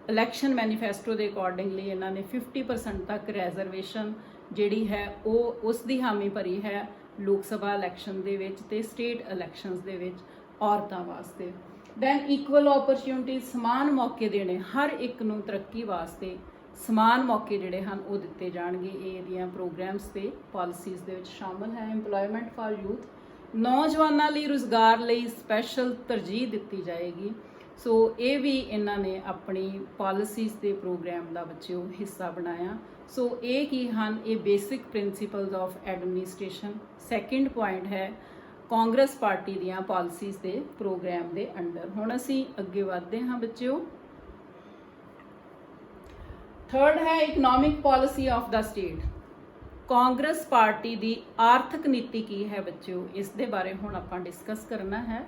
ਇਲੈਕਸ਼ਨ ਮੈਨੀਫੈਸਟੋ ਦੇ ਅਕੋਰਡਿੰਗਲੀ ਇਹਨਾਂ ਨੇ 50% ਤੱਕ ਰਿਜ਼ਰਵੇਸ਼ਨ ਜਿਹੜੀ ਹੈ ਉਹ ਉਸ ਦੀ ਹਾਮੀ ਭਰੀ ਹੈ ਲੋਕ ਸਭਾ ਇਲੈਕਸ਼ਨ ਦੇ ਵਿੱਚ ਤੇ ਸਟੇਟ ਇਲੈਕਸ਼ਨਸ ਦੇ ਵਿੱਚ ਔਰਤਾਂ ਵਾਸਤੇ। ਦੈਨ ਇਕੁਅਲ ਓਪਰਚੁਨਿਟੀ, ਸਮਾਨ ਮੌਕੇ ਦੇਣੇ, ਹਰ ਇੱਕ ਨੂੰ ਤਰੱਕੀ ਵਾਸਤੇ ਸਮਾਨ ਮੌਕੇ ਜਿਹੜੇ ਹਨ ਉਹ ਦਿੱਤੇ ਜਾਣਗੇ। ਇਹ ਇਹਦੀਆਂ ਪ੍ਰੋਗਰਾਮਸ ਤੇ ਪਾਲਿਸੀਜ਼ ਦੇ ਵਿੱਚ ਸ਼ਾਮਲ ਹੈ। ਇੰਪਲੋਇਮੈਂਟ ਫਾਰ ਯੂਥ, ਨੌਜਵਾਨਾਂ ਲਈ ਰੁਜ਼ਗਾਰ ਲਈ ਸਪੈਸ਼ਲ ਤਰਜੀਹ ਦਿੱਤੀ ਜਾਏਗੀ। ਸੋ ਇਹ ਵੀ ਇਹਨਾਂ ਨੇ ਆਪਣੀ ਪਾਲਿਸੀਜ਼ ਤੇ ਪ੍ਰੋਗਰਾਮ ਦਾ ਬੱਚਿਓ ਹਿੱਸਾ ਬਣਾਇਆ। ਸੋ ਇਹ ਕੀ ਹਨ, ਇਹ basic principals of administration. Second point ਹੈ ਕਾਂਗਰਸ ਪਾਰਟੀ ਦੀਆਂ ਪਾਲਿਸੀਜ਼ ਦੇ ਪ੍ਰੋਗਰਾਮ ਦੇ ਅੰਡਰ। ਹੁਣ ਅਸੀਂ ਅੱਗੇ ਵਧਦੇ ਹਾਂ ਬੱਚਿਓ। ਥਰਡ ਹੈ economic policy of the state. Congress party ਦੀ ਆਰਥਿਕ ਨੀਤੀ ਕੀ ਹੈ ਬੱਚਿਓ, ਇਸ ਦੇ ਬਾਰੇ ਹੁਣ ਆਪਾਂ ਡਿਸਕਸ ਕਰਨਾ ਹੈ।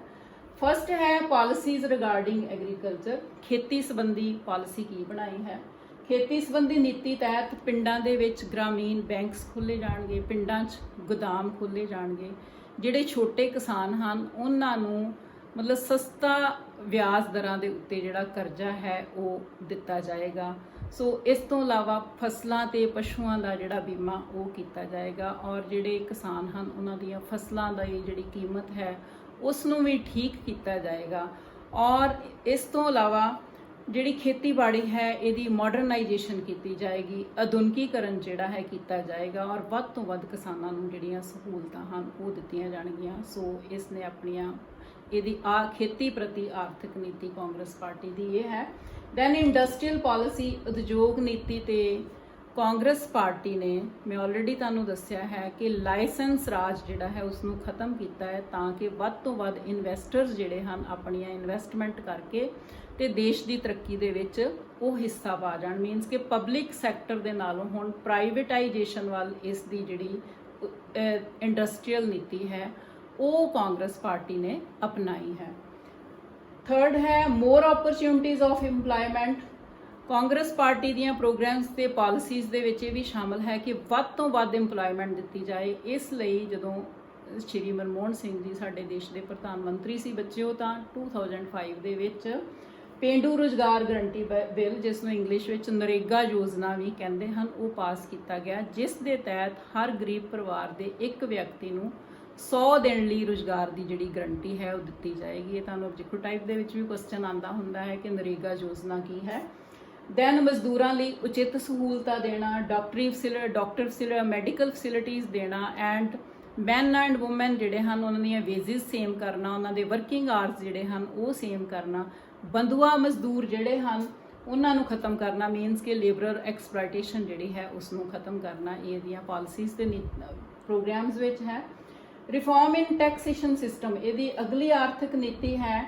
ਫਸਟ ਹੈ ਪਾਲਿਸੀਜ਼ ਰਿਗਾਰਡਿੰਗ ਐਗਰੀਕਲਚਰ, ਖੇਤੀ ਸੰਬੰਧੀ ਪਾਲਿਸੀ ਕੀ ਬਣਾਈ ਹੈ। ਖੇਤੀ ਸੰਬੰਧੀ ਨੀਤੀ ਤਹਿਤ ਪਿੰਡਾਂ ਦੇ ਵਿੱਚ ਗ੍ਰਾਮੀਣ ਬੈਂਕਸ ਖੋਲ੍ਹੇ ਜਾਣਗੇ, ਪਿੰਡਾਂ 'ਚ ਗੋਦਾਮ ਖੋਲ੍ਹੇ ਜਾਣਗੇ। ਜਿਹੜੇ ਛੋਟੇ ਕਿਸਾਨ ਹਨ ਉਹਨਾਂ ਨੂੰ ਮਤਲਬ ਸਸਤਾ ਵਿਆਜ ਦਰਾਂ ਦੇ ਉੱਤੇ ਜਿਹੜਾ ਕਰਜ਼ਾ ਹੈ ਉਹ ਦਿੱਤਾ ਜਾਏਗਾ। ਸੋ ਇਸ ਤੋਂ ਇਲਾਵਾ ਫਸਲਾਂ ਤੇ ਪਸ਼ੂਆਂ ਦਾ ਜਿਹੜਾ ਬੀਮਾ ਉਹ ਕੀਤਾ ਜਾਏਗਾ ਔਰ ਜਿਹੜੇ ਕਿਸਾਨ ਹਨ ਉਹਨਾਂ ਦੀਆਂ ਫਸਲਾਂ ਦੀ ਜਿਹੜੀ ਕੀਮਤ ਹੈ ਉਸ ਨੂੰ ਵੀ ਠੀਕ ਕੀਤਾ ਜਾਏਗਾ। ਔਰ ਇਸ ਤੋਂ ਇਲਾਵਾ ਜਿਹੜੀ ਖੇਤੀਬਾੜੀ ਹੈ ਇਹਦੀ ਮਾਡਰਨਾਈਜੇਸ਼ਨ ਕੀਤੀ ਜਾਏਗੀ, ਆਧੁਨਿਕੀਕਰਨ ਜਿਹੜਾ ਹੈ ਕੀਤਾ ਜਾਏਗਾ ਔਰ ਵੱਧ ਤੋਂ ਵੱਧ ਕਿਸਾਨਾਂ ਨੂੰ ਜਿਹੜੀਆਂ ਸਹੂਲਤਾਂ ਹਨ ਉਹ ਦਿੱਤੀਆਂ ਜਾਣਗੀਆਂ। ਸੋ ਇਸ ਨੇ ਆਪਣੀਆਂ ਇਹਦੀ ਖੇਤੀ ਪ੍ਰਤੀ ਆਰਥਿਕ ਨੀਤੀ ਕਾਂਗਰਸ ਪਾਰਟੀ ਦੀ ਇਹ ਹੈ। ਦੈਨ ਇੰਡਸਟਰੀਅਲ ਪਾਲਿਸੀ, ਉਦਯੋਗ ਨੀਤੀ ਤੇ ਕਾਂਗਰਸ ਪਾਰਟੀ ਨੇ, ਮੈਂ ਆਲਰੇਡੀ ਤੁਹਾਨੂੰ ਦੱਸਿਆ ਹੈ ਕਿ ਲਾਇਸੈਂਸ ਰਾਜ ਜਿਹੜਾ ਹੈ ਉਸ ਨੂੰ ਖਤਮ ਕੀਤਾ ਹੈ ਤਾਂ ਕਿ ਵੱਧ ਤੋਂ ਵੱਧ ਇਨਵੈਸਟਰਸ ਜਿਹੜੇ ਹਨ ਆਪਣੀਆਂ ਇਨਵੈਸਟਮੈਂਟ ਕਰਕੇ ਤੇ ਦੇਸ਼ ਦੀ ਤਰੱਕੀ ਦੇ ਵਿੱਚ ਉਹ ਹਿੱਸਾ ਪਾ ਜਾਣ। ਮੀਨਸ ਕਿ ਪਬਲਿਕ ਸੈਕਟਰ ਦੇ ਨਾਲੋਂ ਹੁਣ ਪ੍ਰਾਈਵੇਟਾਈਜੇਸ਼ਨ ਵੱਲ ਇਸ ਦੀ ਜਿਹੜੀ ਇੰਡਸਟਰੀਅਲ ਨੀਤੀ ਹੈ ਉਹ ਕਾਂਗਰਸ ਪਾਰਟੀ ਨੇ ਅਪਣਾਈ ਹੈ। ਥਰਡ ਹੈ more opportunities of employment. Congress party ਦੀਆਂ ਪ੍ਰੋਗਰਾਮਸ ਤੇ ਪਾਲਿਸੀਜ਼ ਦੇ ਵਿੱਚ ਇਹ ਵੀ ਸ਼ਾਮਲ ਹੈ ਕਿ ਵੱਧ ਤੋਂ ਵੱਧ ਇੰਪਲੋਇਮੈਂਟ ਦਿੱਤੀ ਜਾਏ। ਇਸ ਲਈ ਜਦੋਂ ਸ਼੍ਰੀ ਮਨਮੋਹਨ ਸਿੰਘ ਜੀ ਸਾਡੇ ਦੇਸ਼ ਦੇ ਪ੍ਰਧਾਨ ਮੰਤਰੀ ਸੀ ਬੱਚਿਓ ਤਾਂ 2005 ਦੇ ਵਿੱਚ ਪੇਂਡੂ ਰੁਜ਼ਗਾਰ ਗਰੰਟੀ ਬਿੱਲ, ਜਿਸ ਨੂੰ ਇੰਗਲਿਸ਼ ਵਿੱਚ ਨਰੇਗਾ ਯੋਜਨਾ ਵੀ ਕਹਿੰਦੇ ਹਨ, ਉਹ ਪਾਸ ਕੀਤਾ ਗਿਆ, ਜਿਸ ਦੇ ਤਹਿਤ ਹਰ ਗਰੀਬ ਪਰਿਵਾਰ ਦੇ ਇੱਕ ਵਿਅਕਤੀ ਨੂੰ 100 ਦਿਨ ਲਈ ਰੁਜ਼ਗਾਰ ਦੀ ਜਿਹੜੀ ਗਰੰਟੀ ਹੈ ਉਹ ਦਿੱਤੀ ਜਾਏਗੀ। ਇਹ ਤੁਹਾਨੂੰ ਆਬਜੈਕਟਿਵ ਟਾਈਪ ਦੇ ਵਿੱਚ ਵੀ ਕੁਐਸਚਨ ਆਉਂਦਾ ਹੁੰਦਾ ਹੈ ਕਿ ਨਰੇਗਾ ਯੋਜਨਾ ਕੀ ਹੈ। ਦੈਨ ਮਜ਼ਦੂਰਾਂ ਲਈ ਉਚਿਤ ਸਹੂਲਤਾਂ ਦੇਣਾ, ਡਾਕਟਰ ਮੈਡੀਕਲ ਫੈਸਿਲਿਟੀਜ਼ ਦੇਣਾ ਐਂਡ ਮੈਨ ਐਂਡ ਵੂਮੈਨ ਜਿਹੜੇ ਹਨ ਉਹਨਾਂ ਦੀਆਂ ਵੇਜਿਸ ਸੇਮ ਕਰਨਾ, ਉਹਨਾਂ ਦੇ ਵਰਕਿੰਗ ਆਵਰਸ ਜਿਹੜੇ ਹਨ ਉਹ ਸੇਮ ਕਰਨਾ, ਬੰਧੂਆ ਮਜ਼ਦੂਰ ਜਿਹੜੇ ਹਨ ਉਹਨਾਂ ਨੂੰ ਖਤਮ ਕਰਨਾ, ਮੀਨਸ ਕਿ ਲੇਬਰਰ ਐਕਸਪਲੋਇਟੇਸ਼ਨ ਜਿਹੜੀ ਹੈ ਉਸ ਨੂੰ ਖਤਮ ਕਰਨਾ। ਇਹ ਦੀਆਂ ਪਾਲਿਸੀਜ਼ ਤੇ ਪ੍ਰੋਗਰਾਮਸ ਵਿੱਚ ਹੈ। ਰਿਫਾਰਮ ਇਨ ਟੈਕਸੇਸ਼ਨ ਸਿਸਟਮ, ਇਹਦੀ ਅਗਲੀ ਆਰਥਿਕ ਨੀਤੀ ਹੈ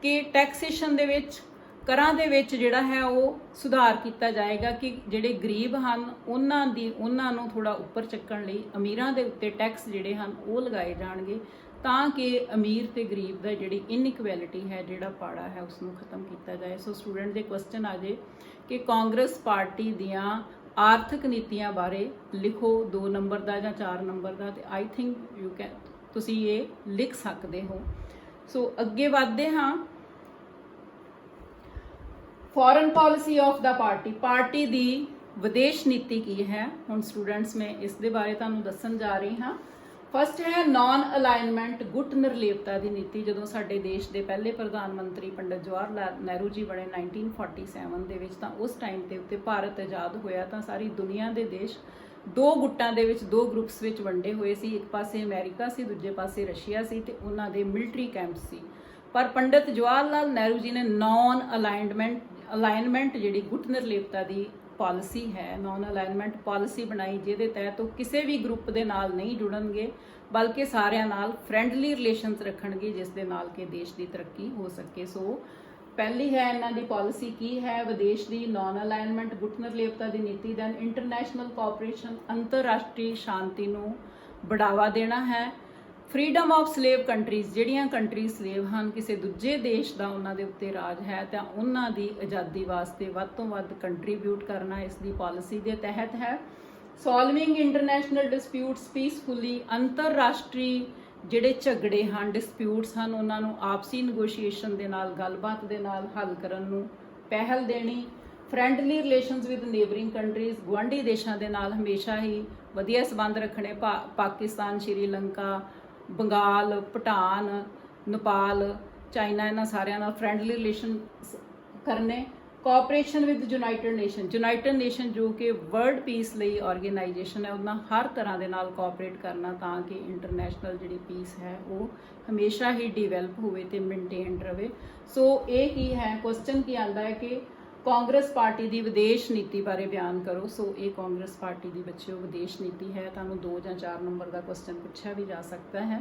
ਕਿ ਟੈਕਸੇਸ਼ਨ ਦੇ ਵਿੱਚ, ਕਰਾਂ ਦੇ ਵਿੱਚ ਜਿਹੜਾ ਹੈ ਉਹ ਸੁਧਾਰ ਕੀਤਾ ਜਾਏਗਾ ਕਿ ਜਿਹੜੇ ਗਰੀਬ ਹਨ ਉਹਨਾਂ ਨੂੰ ਥੋੜਾ ਉੱਪਰ ਚੱਕਣ ਲਈ ਅਮੀਰਾਂ ਦੇ ਉੱਤੇ ਟੈਕਸ ਜਿਹੜੇ ਹਨ ਉਹ ਲਗਾਏ ਜਾਣਗੇ ਤਾਂ ਕਿ ਅਮੀਰ ਤੇ ਗਰੀਬ ਦਾ ਜਿਹੜੀ ਇਨਇਕੁਐਲਿਟੀ ਹੈ, ਜਿਹੜਾ ਪਾੜਾ ਹੈ, ਉਸ ਨੂੰ ਖਤਮ ਕੀਤਾ ਜਾਏ। ਸੋ ਸਟੂਡੈਂਟ ਦੇ ਕੁਐਸਚਨ ਆ ਜੇ ਕਿ ਕਾਂਗਰਸ ਪਾਰਟੀ ਦੀਆਂ ਆਰਥਿਕ ਨੀਤੀਆਂ ਬਾਰੇ ਲਿਖੋ 2 ਨੰਬਰ ਦਾ ਜਾਂ 4 ਨੰਬਰ ਦਾ, ਤੇ ਆਈ ਥਿੰਕ ਤੁਸੀਂ ਇਹ ਲਿਖ ਸਕਦੇ ਹੋ। ਸੋ ਅੱਗੇ ਵਧਦੇ ਹਾਂ। Foreign policy of the party ਦੀ ਵਿਦੇਸ਼ ਨੀਤੀ ਕੀ ਹੈ। ਹੁਣ ਸਟੂਡੈਂਟਸ ਮੈਂ ਇਸ ਦੇ ਬਾਰੇ ਤੁਹਾਨੂੰ ਦੱਸਣ ਜਾ ਰਹੀ ਹਾਂ। ਫਸਟ ਹੈ ਨਾਨ ਅਲਾਈਨਮੈਂਟ ਗੁੱਟ ਨਿਰਲੇਪਤਾ ਦੀ ਨੀਤੀ। ਜਦੋਂ ਸਾਡੇ ਦੇਸ਼ ਦੇ ਪਹਿਲੇ ਪ੍ਰਧਾਨ ਮੰਤਰੀ ਪੰਡਿਤ ਜਵਾਹਰ ਲਾਲ ਨਹਿਰੂ ਜੀ ਬਣੇ 1947 ਦੇ ਵਿੱਚ, ਤਾਂ ਉਸ ਟਾਈਮ ਤੇ ਉੱਤੇ ਭਾਰਤ ਆਜ਼ਾਦ ਹੋਇਆ ਤਾਂ ਸਾਰੀ ਦੁਨੀਆ ਦੇ ਦੇਸ਼ ਦੋ ਗੁੱਟਾਂ ਦੇ ਵਿੱਚ, ਦੋ ਗਰੁੱਪਸ ਵਿੱਚ ਵੰਡੇ ਹੋਏ ਸੀ। ਇੱਕ ਪਾਸੇ ਅਮਰੀਕਾ ਸੀ, ਦੂਜੇ ਪਾਸੇ ਰਸ਼ੀਆ ਸੀ ਤੇ ਉਹਨਾਂ ਦੇ ਮਿਲਟਰੀ ਕੈਂਪਸ ਸੀ। ਪਰ ਪੰਡਿਤ ਜਵਾਹਰ ਲਾਲ ਨਹਿਰੂ ਜੀ ਨੇ ਨਾਨ ਅਲਾਈਨਮੈਂਟ ਜਿਹੜੀ ਗੁੱਟ ਨਿਰਲੇਪਤਾ ਦੀ ਪਾਲਿਸੀ ਹੈ, ਨਾਨ ਅਲਾਈਨਮੈਂਟ ਪਾਲਿਸੀ ਬਣਾਈ, ਜਿਹਦੇ ਤਹਿਤ ਉਹ ਕਿਸੇ ਵੀ ਗਰੁੱਪ ਦੇ ਨਾਲ ਨਹੀਂ ਜੁੜਨਗੇ ਬਲਕਿ ਸਾਰਿਆਂ ਨਾਲ ਫਰੈਂਡਲੀ ਰਿਲੇਸ਼ਨਸ ਰੱਖਣਗੇ, ਜਿਸ ਦੇ ਨਾਲ ਕਿ ਦੇਸ਼ ਦੀ ਤਰੱਕੀ ਹੋ ਸਕੇ। ਸੋ ਪਹਿਲੀ ਹੈ ਇਹਨਾਂ ਦੀ ਪਾਲਿਸੀ ਕੀ ਹੈ ਵਿਦੇਸ਼ ਦੀ, ਨਾਨ ਅਲਾਈਨਮੈਂਟ ਗੁੱਟ ਨਿਰਲੇਪਤਾ ਦੀ ਨੀਤੀ। ਦੈਨ ਇੰਟਰਨੈਸ਼ਨਲ ਕੋਆਪਰੇਸ਼ਨ, ਅੰਤਰਰਾਸ਼ਟਰੀ ਸ਼ਾਂਤੀ ਨੂੰ ਬੜਾਵਾ ਦੇਣਾ ਹੈ। ਫਰੀडम ਆਫ ਸਲੇਵ ਕੰਟਰੀਜ਼, ਜਿਹੜੀਆਂ ਕੰਟਰੀ ਸਲੇਵ ਹਨ, ਕਿਸੇ ਦੂਜੇ ਦੇਸ਼ ਦਾ ਉਹਨਾਂ ਦੇ ਉੱਤੇ ਰਾਜ ਹੈ ਤਾਂ ਉਹਨਾਂ ਦੀ ਆਜ਼ਾਦੀ ਵਾਸਤੇ ਵੱਧ ਤੋਂ ਵੱਧ ਕੰਟਰੀਬਿਊਟ ਕਰਨਾ ਇਸ ਦੀ ਪਾਲਿਸੀ ਦੇ ਤਹਿਤ ਹੈ। ਸੋਲਵਿੰਗ ਇੰਟਰਨੈਸ਼ਨਲ ਡਿਸਪਿਊਟਸ ਪੀਸਫੁਲੀ, ਅੰਤਰਰਾਸ਼ਟਰੀ ਜਿਹੜੇ ਝਗੜੇ ਹਨ, ਡਿਸਪਿਊਟਸ ਹਨ, ਉਹਨਾਂ ਨੂੰ ਆਪਸੀ ਨੈਗੋਸ਼ੀਏਸ਼ਨ ਦੇ ਨਾਲ, ਗੱਲਬਾਤ ਦੇ ਨਾਲ ਹੱਲ ਕਰਨ ਨੂੰ ਪਹਿਲ ਦੇਣੀ। Friendly relations with neighbouring countries, ਗੁਆਂਢੀ ਦੇਸ਼ਾਂ ਦੇ ਨਾਲ ਹਮੇਸ਼ਾ ਹੀ ਵਧੀਆ ਸੰਬੰਧ ਰੱਖਣੇ। ਪਾਕਿਸਤਾਨ, ਸ਼੍ਰੀਲੰਕਾ, ਬੰਗਾਲ, ਭੂਟਾਨ, ਨੇਪਾਲ, ਚਾਈਨਾ, ਇਹਨਾਂ ਸਾਰਿਆਂ ਨਾਲ ਫਰੈਂਡਲੀ ਰਿਲੇਸ਼ਨ ਕਰਨੇ। ਕੋਆਪਰੇਸ਼ਨ ਵਿਦ ਯੂਨਾਈਟਿਡ ਨੇਸ਼ਨ ਜੋ ਕਿ ਵਰਲਡ ਪੀਸ ਲਈ ਆਰਗੇਨਾਈਜੇਸ਼ਨ ਹੈ, ਉਹਨਾਂ ਹਰ ਤਰ੍ਹਾਂ ਦੇ ਨਾਲ ਕੋਆਪਰੇਟ ਕਰਨਾ ਤਾਂ ਕਿ ਇੰਟਰਨੈਸ਼ਨਲ ਜਿਹੜੀ ਪੀਸ ਹੈ ਉਹ ਹਮੇਸ਼ਾ ਹੀ ਡਿਵੈਲਪ ਹੋਵੇ ਤੇ ਮੇਨਟੇਨਡ ਰਵੇ। ਸੋ ਇਹ ਕੀ ਹੈ, ਕੁਐਸਚਨ ਕੀ ਆਉਂਦਾ ਹੈ ਕਿ ਕਾਂਗਰਸ ਪਾਰਟੀ ਦੀ ਵਿਦੇਸ਼ ਨੀਤੀ ਬਾਰੇ ਬਿਆਨ ਕਰੋ। ਸੋ ਇਹ ਕਾਂਗਰਸ ਪਾਰਟੀ ਦੀ ਬੱਚਿਓ ਵਿਦੇਸ਼ ਨੀਤੀ ਹੈ। ਤੁਹਾਨੂੰ 2 ਜਾਂ 4 ਨੰਬਰ ਦਾ ਕੁਐਸਚਨ ਪੁੱਛਿਆ ਵੀ ਜਾ ਸਕਦਾ ਹੈ।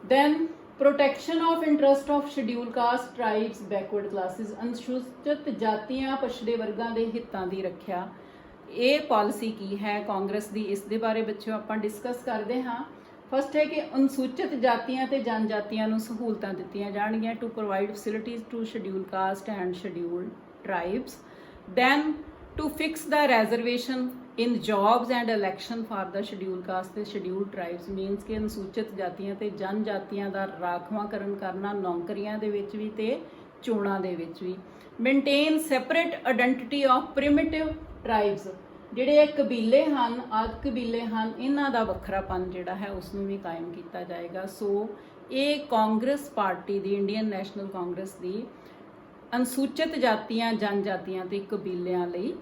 Then protection of interest of schedule caste, tribes, backward classes, ਅਨੁਸੂਚਿਤ ਜਾਤੀਆਂ, ਪਛੜੇ ਵਰਗਾਂ ਦੇ ਹਿੱਤਾਂ ਦੀ ਰੱਖਿਆ। ਇਹ ਪਾਲਿਸੀ ਕੀ ਹੈ ਕਾਂਗਰਸ ਦੀ, ਇਸ ਦੇ ਬਾਰੇ ਬੱਚਿਓ ਆਪਾਂ ਡਿਸਕਸ ਕਰਦੇ ਹਾਂ। ਫਸਟ ਹੈ ਕਿ ਅਨੁਸੂਚਿਤ ਜਾਤੀਆਂ ਤੇ ਜਨਜਾਤੀਆਂ ਨੂੰ ਸਹੂਲਤਾਂ ਦਿੱਤੀਆਂ ਜਾਣਗੀਆਂ, to provide facilities to schedule caste and schedule tribes. Then to fix the reservation in jobs and election for the schedule caste ਤੇ ਸ਼ਡਿਊਲ ਟ੍ਰਾਈਬਸ, ਮੀਨਸ ਕਿ ਅਨੁਸੂਚਿਤ ਜਾਤੀਆਂ ਤੇ ਜਨਜਾਤੀਆਂ ਦਾ ਰਾਖਵਾਂਕਰਨ ਕਰਨਾ ਨੌਕਰੀਆਂ ਦੇ ਵਿੱਚ ਵੀ ਤੇ ਚੋਣਾਂ ਦੇ ਵਿੱਚ ਵੀ। Maintain separate identity of primitive tribes, ਜਿਹੜੇ ਇਹ ਕਬੀਲੇ ਹਨ, ਆਦਿ ਕਬੀਲੇ ਹਨ, ਇਹਨਾਂ ਦਾ ਵੱਖਰਾਪਨ ਜਿਹੜਾ ਹੈ ਉਸ ਨੂੰ ਵੀ ਕਾਇਮ ਕੀਤਾ ਜਾਏਗਾ। ਸੋ ਇਹ ਕਾਂਗਰਸ ਪਾਰਟੀ ਦੀ, ਇੰਡੀਅਨ ਨੈਸ਼ਨਲ ਕਾਂਗਰਸ ਦੀ ਅਨੁਸੂਚਿਤ ਜਾਤੀਆਂ, ਜਨਜਾਤੀਆਂ ਤੇ ਕਬੀਲਿਆਂ ਲਈ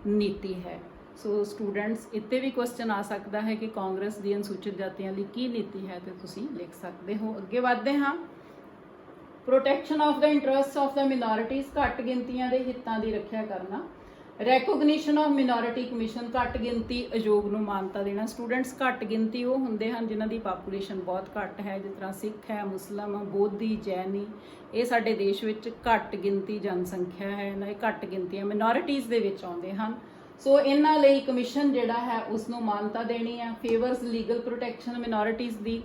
ਨੀਤੀ ਹੈ। ਸੋ ਸਟੂਡੈਂਟਸ, ਇੱਥੇ ਵੀ ਕੁਐਸਚਨ ਆ ਸਕਦਾ ਹੈ ਕਿ ਕਾਂਗਰਸ ਦੀ ਅਨੁਸੂਚਿਤ ਜਾਤੀਆਂ ਲਈ ਕੀ ਨੀਤੀ ਹੈ, ਤੇ ਤੁਸੀਂ ਲਿਖ ਸਕਦੇ ਹੋ। ਅੱਗੇ ਵਧਦੇ ਹਾਂ। Protection of the interest of the minorities, ਘੱਟ ਗਿਣਤੀਆਂ ਦੇ ਹਿੱਤਾਂ ਦੀ ਰੱਖਿਆ ਕਰਨਾ। ਰੈਕੋਗਨੀਸ਼ਨ ਆਫ ਮਿਨੋਰਿਟੀ ਕਮਿਸ਼ਨ, ਘੱਟ ਗਿਣਤੀ ਆਯੋਗ ਨੂੰ ਮਾਨਤਾ ਦੇਣਾ। ਸਟੂਡੈਂਟਸ, ਘੱਟ ਗਿਣਤੀ ਉਹ ਹੁੰਦੇ ਹਨ ਜਿਨ੍ਹਾਂ ਦੀ ਪਾਪੂਲੇਸ਼ਨ ਬਹੁਤ ਘੱਟ ਹੈ, ਜਿਸ ਤਰ੍ਹਾਂ ਸਿੱਖ ਹੈ, ਮੁਸਲਮ, ਬੋਧੀ, ਜੈਨੀ, ਇਹ ਸਾਡੇ ਦੇਸ਼ ਵਿੱਚ ਘੱਟ ਗਿਣਤੀ ਜਨਸੰਖਿਆ ਹੈ, ਇਹਨਾਂ ਦੀ ਘੱਟ ਗਿਣਤੀਆਂ ਮਿਨੋਰਿਟੀਜ਼ ਦੇ ਵਿੱਚ ਆਉਂਦੇ ਹਨ। ਸੋ ਇਹਨਾਂ ਲਈ ਕਮਿਸ਼ਨ ਜਿਹੜਾ ਹੈ ਉਸ ਨੂੰ ਮਾਨਤਾ ਦੇਣੀ ਹੈ। ਫੇਵਰਸ ਲੀਗਲ ਪ੍ਰੋਟੈਕਸ਼ਨ ਮਿਨੋਰਿਟੀਜ਼ ਦੀ,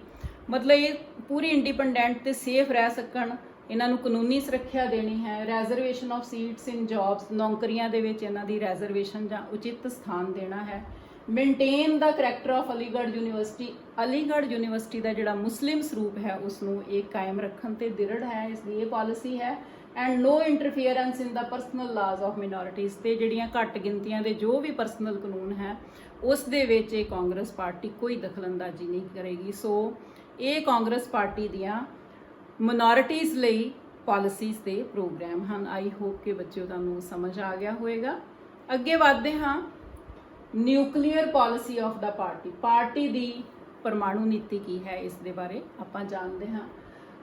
ਮਤਲਬ ਇਹ ਪੂਰੀ ਇੰਡੀਪੈਂਡੈਂਟ ਤੇ ਸੇਫ ਰਹਿ ਸਕਣ, ਇਹਨਾਂ ਨੂੰ ਕਾਨੂੰਨੀ ਸੁਰੱਖਿਆ ਦੇਣੀ ਹੈ। Reservation of seats in jobs, ਨੌਕਰੀਆਂ ਦੇ ਵਿੱਚ ਇਹਨਾਂ ਦੀ ਰੈਜ਼ਰਵੇਸ਼ਨ ਜਾਂ ਉਚਿਤ ਸਥਾਨ ਦੇਣਾ ਹੈ। Maintain the character of Aligarh university, Aligarh university ਦਾ ਜਿਹੜਾ ਮੁਸਲਿਮ ਸਰੂਪ ਹੈ ਉਸ ਨੂੰ ਇਹ ਕਾਇਮ ਰੱਖਣ ਤੇ ਦ੍ਰਿੜ ਹੈ, ਇਸ ਦੀ ਇਹ ਪਾਲਿਸੀ ਹੈ। And no interference in the personal laws of minorities, ਤੇ ਜਿਹੜੀਆਂ ਘੱਟ ਗਿਣਤੀਆਂ ਦੇ ਜੋ ਵੀ ਪਰਸਨਲ ਕਾਨੂੰਨ ਹੈ ਉਸ ਦੇ ਵਿੱਚ ਇਹ ਕਾਂਗਰਸ ਪਾਰਟੀ ਕੋਈ ਦਖਲਅੰਦਾਜ਼ੀ ਨਹੀਂ ਕਰੇਗੀ। ਸੋ ਇਹ ਕਾਂਗਰਸ ਪਾਰਟੀ ਦੀਆਂ ਮਿਨੋਰਿਟੀਜ਼ ਲਈ ਪਾਲਿਸੀਜ਼ ਤੇ ਪ੍ਰੋਗਰਾਮ ਹਨ। ਆਈ ਹੋਪ ਕਿ ਬੱਚਿਓ ਤੁਹਾਨੂੰ ਸਮਝ ਆ ਗਿਆ ਹੋਵੇਗਾ। ਅੱਗੇ ਵਧਦੇ ਹਾਂ। Nuclear policy of the party ਦੀ ਪਰਮਾਣੂ ਨੀਤੀ ਕੀ ਹੈ, ਇਸ ਦੇ ਬਾਰੇ ਆਪਾਂ ਜਾਣਦੇ ਹਾਂ।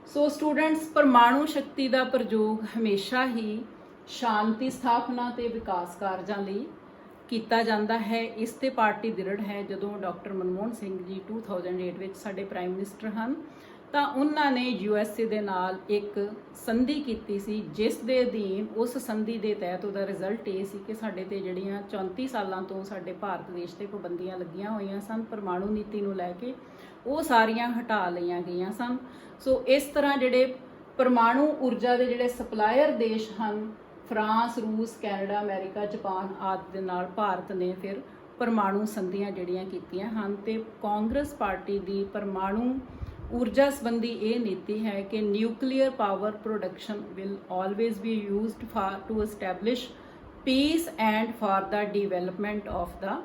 ਸੋ ਸਟੂਡੈਂਟਸ, ਪਰਮਾਣੂ ਸ਼ਕਤੀ ਦਾ ਪ੍ਰਯੋਗ ਹਮੇਸ਼ਾ ਹੀ ਸ਼ਾਂਤੀ ਸਥਾਪਨਾ ਤੇ ਵਿਕਾਸ ਕਾਰਜਾਂ ਲਈ ਕੀਤਾ ਜਾਂਦਾ ਹੈ। ਇਸ ਤੇ ਪਾਰਟੀ ਦ੍ਰਿੜ ਹੈ। ਜਦੋਂ ਡਾਕਟਰ ਮਨਮੋਹਨ ਸਿੰਘ ਜੀ 2008 ਵਿੱਚ ਸਾਡੇ ਪ੍ਰਾਈਮ ਮਿਨਿਸਟਰ ਹਨ ਤਾਂ ਉਹਨਾਂ ਨੇ USA ਦੇ ਨਾਲ ਇੱਕ ਸੰਧੀ ਕੀਤੀ ਸੀ, ਜਿਸ ਦੇ ਅਧੀਨ ਉਸ ਸੰਧੀ ਦੇ ਤਹਿਤ ਉਹਦਾ ਰਿਜ਼ਲਟ ਇਹ ਸੀ ਕਿ ਸਾਡੇ ਤੇ ਜਿਹੜੀਆਂ 34 ਸਾਲਾਂ ਤੋਂ ਸਾਡੇ ਭਾਰਤ ਦੇਸ਼ ਤੇ ਪਾਬੰਦੀਆਂ ਲੱਗੀਆਂ ਹੋਈਆਂ ਸਨ ਪਰਮਾਣੂ ਨੀਤੀ ਨੂੰ ਲੈ ਕੇ, ਉਹ ਸਾਰੀਆਂ ਹਟਾ ਲਈਆਂ ਗਈਆਂ ਸਨ। ਸੋ ਇਸ ਤਰ੍ਹਾਂ ਜਿਹੜੇ ਪਰਮਾਣੂ ਊਰਜਾ ਦੇ ਜਿਹੜੇ ਸਪਲਾਇਰ ਦੇਸ਼ ਹਨ, ਫਰਾਂਸ, ਰੂਸ, ਕੈਨੇਡਾ, ਅਮਰੀਕਾ, ਜਾਪਾਨ ਆਦਿ ਦੇ ਨਾਲ ਭਾਰਤ ਨੇ ਫਿਰ ਪਰਮਾਣੂ ਸੰਧੀਆਂ ਜਿਹੜੀਆਂ ਕੀਤੀਆਂ ਹਨ। ਤੇ ਕਾਂਗਰਸ ਪਾਰਟੀ ਦੀ ਪਰਮਾਣੂ ਊਰਜਾ ਸੰਬੰਧੀ ਇਹ ਨੀਤੀ ਹੈ ਕਿ nuclear power production will always be used for to establish peace and for the development of the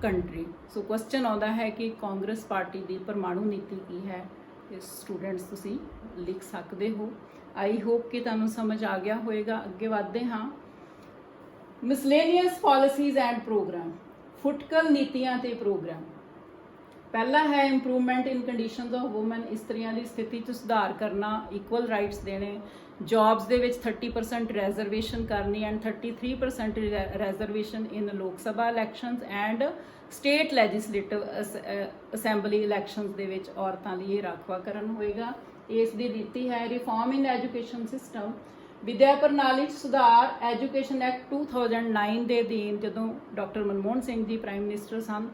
country. So question ਆਉਂਦਾ ਹੈ ਕਿ ਕਾਂਗਰਸ ਪਾਰਟੀ ਦੀ ਪਰਮਾਣੂ ਨੀਤੀ ਕੀ ਹੈ। ਸਟੂਡੈਂਟਸ ਤੁਸੀਂ ਲਿਖ ਸਕਦੇ ਹੋ। ਆਈ ਹੋਪ ਕਿ ਤੁਹਾਨੂੰ ਸਮਝ ਆ ਗਿਆ ਹੋਵੇਗਾ। ਅੱਗੇ ਵਧਦੇ ਹਾਂ। ਮਿਸਲੇਨੀਅਸ ਪਾਲਿਸੀਜ਼ ਐਂਡ ਪ੍ਰੋਗਰਾਮ, ਫੁਟਕਲ ਨੀਤੀਆਂ ਤੇ ਪ੍ਰੋਗਰਾਮ। ਪਹਿਲਾ ਹੈ improvement in conditions of woman, ਇਸਤਰੀਆਂ ਦੀ ਸਥਿਤੀ 'ਚ ਸੁਧਾਰ ਕਰਨਾ, ਇਕੁਅਲ ਰਾਈਟਸ ਦੇਣੇ, ਜੌਬਸ ਦੇ ਵਿੱਚ 30% ਰਿਜ਼ਰਵੇਸ਼ਨ ਕਰਨੀ and 33% reservation in Lok Sabha elections and state legislative assembly elections ਦੇ ਵਿੱਚ ਔਰਤਾਂ ਲਈ ਰਾਖਵਾਂਕਰਨ ਹੋਏਗਾ। ਇਸ ਦੀ ਨੀਤੀ ਹੈ ਰਿਫਾਰਮ ਇਨ ਐਜੂਕੇਸ਼ਨ ਸਿਸਟਮ, ਵਿਦਿਆ ਪ੍ਰਣਾਲੀ 'ਚ ਸੁਧਾਰ। ਐਜੂਕੇਸ਼ਨ ਐਕਟ 2009 ਦੇ ਅਧੀਨ ਜਦੋਂ doctor Manmohan Singh ji prime minister ਸਨ